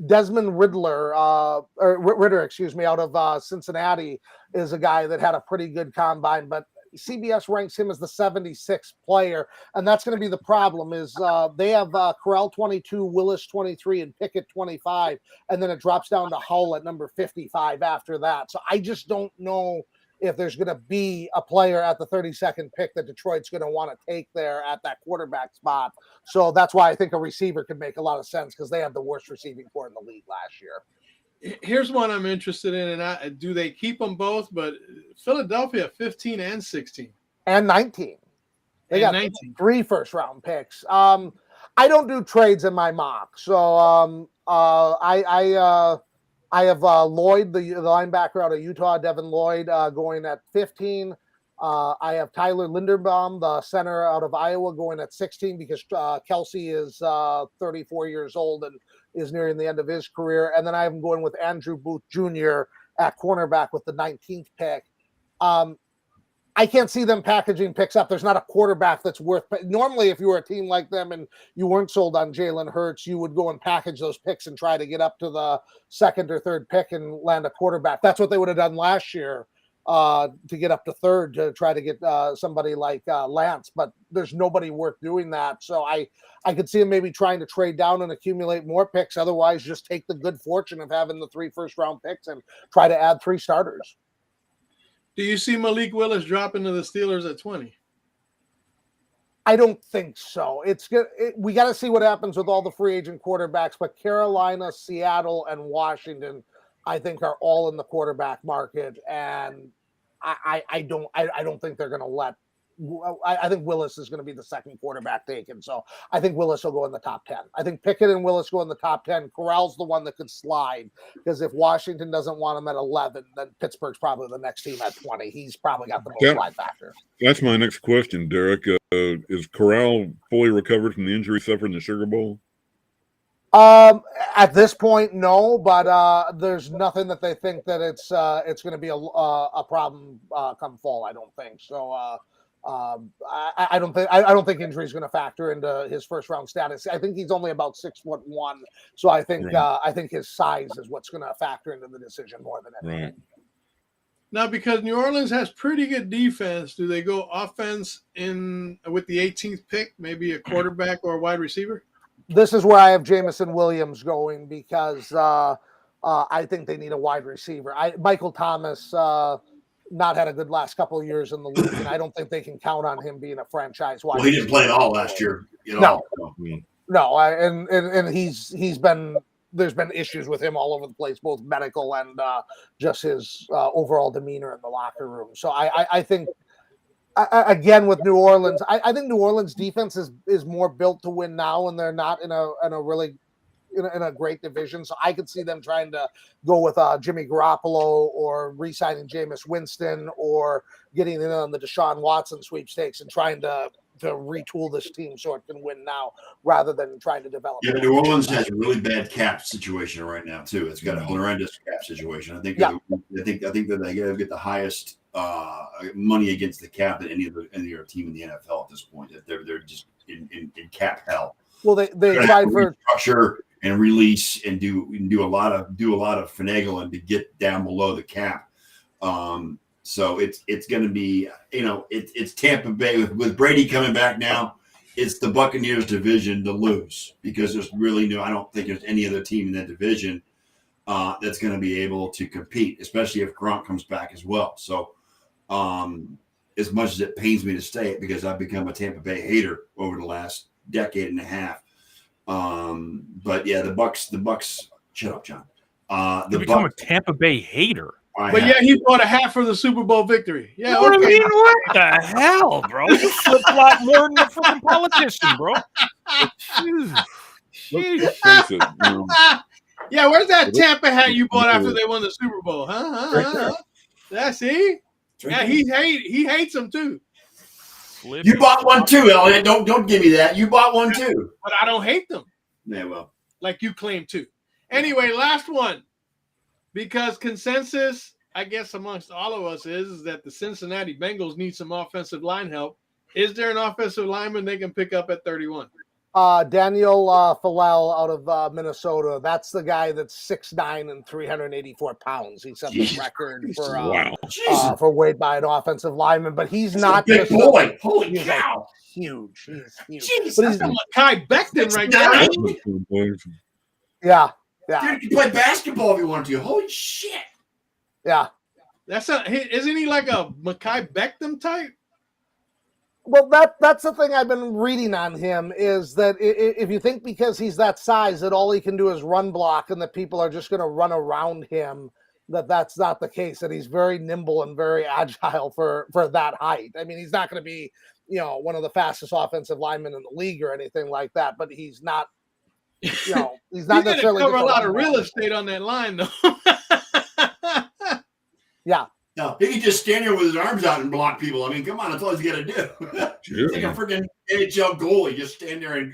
Desmond Ritter, out of Cincinnati, is a guy that had a pretty good combine, but CBS ranks him as the 76th player, and that's going to be the problem. Is they have Corral 22, Willis 23, and Pickett 25, and then it drops down to Hull at number 55 after that. So I just don't know if there's going to be a player at the 32nd pick that Detroit's going to want to take there at that quarterback spot. So that's why I think a receiver could make a lot of sense, because they have the worst receiving corps in the league last year. Here's one I'm interested in, and do they keep them both? But Philadelphia 15 and 16. And 19. They got 3 first-round picks. I don't do trades in my mock, so I have Lloyd, the linebacker out of Utah, Devin Lloyd, going at 15. I have Tyler Linderbaum, the center out of Iowa, going at 16 because Kelsey is 34 years old and is nearing the end of his career. And then I am going with Andrew Booth Jr. at cornerback with the 19th pick. I can't see them packaging picks up. There's not a quarterback that's worth. Normally, if you were a team like them and you weren't sold on Jalen Hurts, you would go and package those picks and try to get up to the 2nd or 3rd pick and land a quarterback. That's what they would have done last year to get up to 3rd to try to get somebody like Lance. But there's nobody worth doing that. So I could see them maybe trying to trade down and accumulate more picks. Otherwise, just take the good fortune of having the 3 first-round picks and try to add 3 starters. Do you see Malik Willis dropping to the Steelers at 20? I don't think so. It's good. We got to see what happens with all the free agent quarterbacks, but Carolina, Seattle, and Washington, I think, are all in the quarterback market, and I don't think they're going to let. I think Willis is going to be the 2nd quarterback taken, so I think Willis will go in the top 10. I think Pickett and Willis go in the top 10. Corral's the one that could slide because if Washington doesn't want him at 11, then Pittsburgh's probably the next team at 20. He's probably got the most slide factor. That's my next question, Derek. Is Corral fully recovered from the injury suffered in the Sugar Bowl? At this point, no, but there's nothing that they think that it's going to be a problem come fall. I don't think so. I don't think injury is going to factor into his first round status. I think he's only about 6'1", so I think his size is what's going to factor into the decision more than anything. Right. Now, because New Orleans has pretty good defense, do they go offense in with the 18th pick, maybe a quarterback or a wide receiver? This is where I have Jameson Williams going because I think they need a wide receiver. Michael Thomas. Not had a good last couple of years in the league, and I don't think they can count on him being a franchise wide. Well, he didn't play at all last year. No. And he's been. There's been issues with him all over the place, both medical and just his overall demeanor in the locker room. So I think again with New Orleans, I think New Orleans defense is more built to win now, and they're not in a really. In a great division. So I could see them trying to go with Jimmy Garoppolo or re-signing Jameis Winston or getting in on the Deshaun Watson sweepstakes and trying to retool this team so it can win now rather than trying to develop. Yeah, New Orleans has a really bad cap situation right now too. It's got a horrendous cap situation. I think that they get the highest money against the cap than any other team in the NFL at this point. That they're just in cap hell. Well, they tried for structure and release and do a lot of finagling to get down below the cap. So it's going to be, it's Tampa Bay with Brady coming back now. It's the Buccaneers division to lose because there's really I don't think there's any other team in that division that's going to be able to compete, especially if Gronk comes back as well. So as much as it pains me to say it because I've become a Tampa Bay hater over the last decade and a half. But yeah, the Bucs. Shut up, John. You become a Tampa Bay hater. But yeah, he bought a hat for the Super Bowl victory. Yeah, what do you mean? What the hell, bro? You flip flop more than a freaking politician, bro. Yeah, where's that Tampa hat you bought after they won the Super Bowl? Huh? That's he. Yeah, he hates them too. You bought one too, Elliot. Don't give me that. You bought one too. But I don't hate them. Yeah, well. Like you claim to. Anyway, last one. Because consensus, I guess, amongst all of us is that the Cincinnati Bengals need some offensive line help. Is there an offensive lineman they can pick up at 31? Daniel Falel out of Minnesota. That's the guy that's 6'9" and 384 pounds. He set the record for weight by an offensive lineman, but he's not a big boy. Holy cow! Huge. He's huge. Jeez, but he's Mekhi Becton right now. Yeah. Dude, you can play basketball if you want to. Holy shit! Yeah. Isn't he like a Mekhi Becton type? Well, that's the thing I've been reading on him is that if you think because he's that size that all he can do is run block and that people are just going to run around him, that's not the case, that he's very nimble and very agile for that height. I mean, he's not going to be, one of the fastest offensive linemen in the league or anything like that, but he's not, he's not He's necessarily cover a lot of run real blocker. estate on that line, though. Yeah. No, he can just stand there with his arms out and block people. I mean, come on, that's all he's got to do. He's like a freaking NHL goalie, just stand there and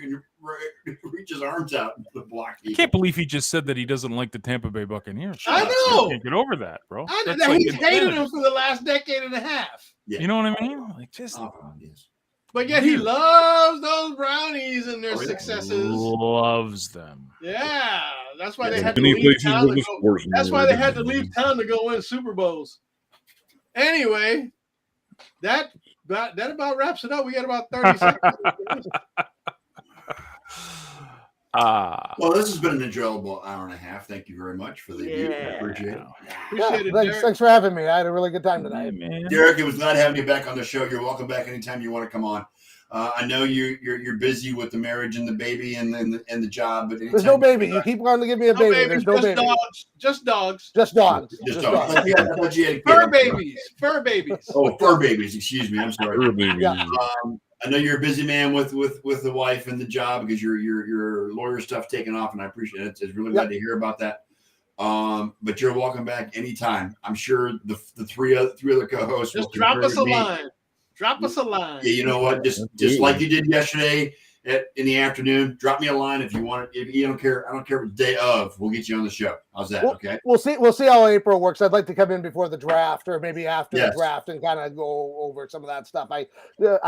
reach his arms out and block people. I can't believe he just said that he doesn't like the Tampa Bay Buccaneers. I know. I can't get over that, bro. I know That's that like he's hated insanity. him for the last decade and a half. Yeah. You know what I mean? Like, just Yes. But yet he loves those Brownies and their successes. loves them. Yeah, that's why they Yeah, had to Many leave places town. with To the go, sports that's why more they had to than- leave town to go win Super Bowls. Anyway, that about wraps it up. We got about 30 seconds. Well, this has been an enjoyable hour and a half. Thank you very much for the view. I appreciate it. Appreciate it, Thanks, Derek. thanks for having me. I had a really good time Hey, tonight. man. Derek, it was glad having you back on the show. You're welcome back anytime you want to come on. I know you're busy with the marriage and the baby and the job, but There's no baby. You keep wanting to give me a No baby. babies, There's no just baby. dogs. Just dogs. Just dogs. Just Just dogs. dogs. I thought you had a kid. Fur babies. Fur babies. Oh, fur babies. Excuse me. I'm sorry. Yeah. I know you're a busy man with the wife and the job because your lawyer stuff taken off, and I appreciate it. It's really glad to hear about that. But you're welcome back anytime. I'm sure the three other co-hosts Just will drop us a concur with me. line. Drop us a line. Yeah, you know what? Just like you did yesterday in the afternoon. Drop me a line if you want. If you don't care, I don't care what the day of. We'll get you on the show. How's that? Okay. We'll see how April works. I'd like to come in before the draft or maybe after Yes. the draft and kind of go over some of that stuff. I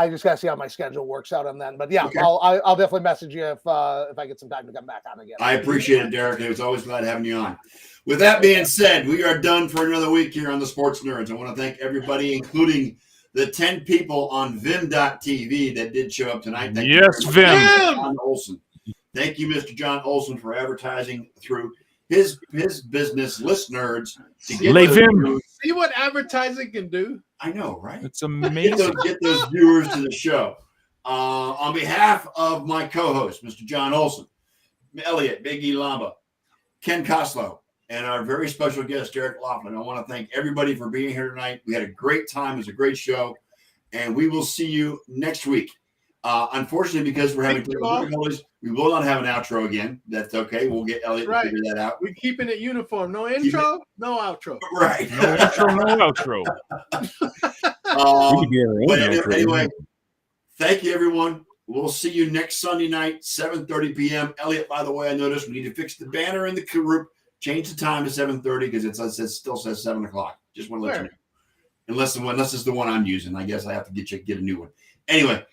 just gotta see how my schedule works out on then. But yeah, Okay. I'll definitely message you if I get some time to come back on again. I appreciate it, Derek. It was always glad having you on. With that being said, we are done for another week here on the Sports Nerds. I want to thank everybody, including the 10 people on Vim.tv that did show up tonight. Thank you Yes, very much, Vim. John Olson. Thank you, Mr. John Olson, for advertising through his business, List Nerds. To get Les those Vim. viewers- See what advertising can do? I know, right? It's Get amazing. those viewers to the show. On behalf of my co-host, Mr. John Olson, Elliot, Big E Lamba, Ken Koslow, and our very special guest, Derek Lofland. I want to thank everybody for being here tonight. We had a great time. It was a great show. And we will see you next week. Unfortunately, because we're having difficulties, we will not have an outro again. That's okay. We'll get Elliot to figure that out. We're keeping it uniform. No intro, no outro. Right. No intro, no outro. We could do our own But outro. anyway, thank you, everyone. We'll see you next Sunday night, 7:30 p.m. Elliot, by the way, I noticed we need to fix the banner in the group. Change the time to 7:30 because it still says 7 o'clock. Just want to let you know. Unless it's the one I'm using. I guess I have to get a new one. Anyway,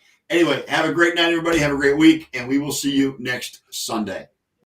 have a great night, everybody. Have a great week, and we will see you next Sunday.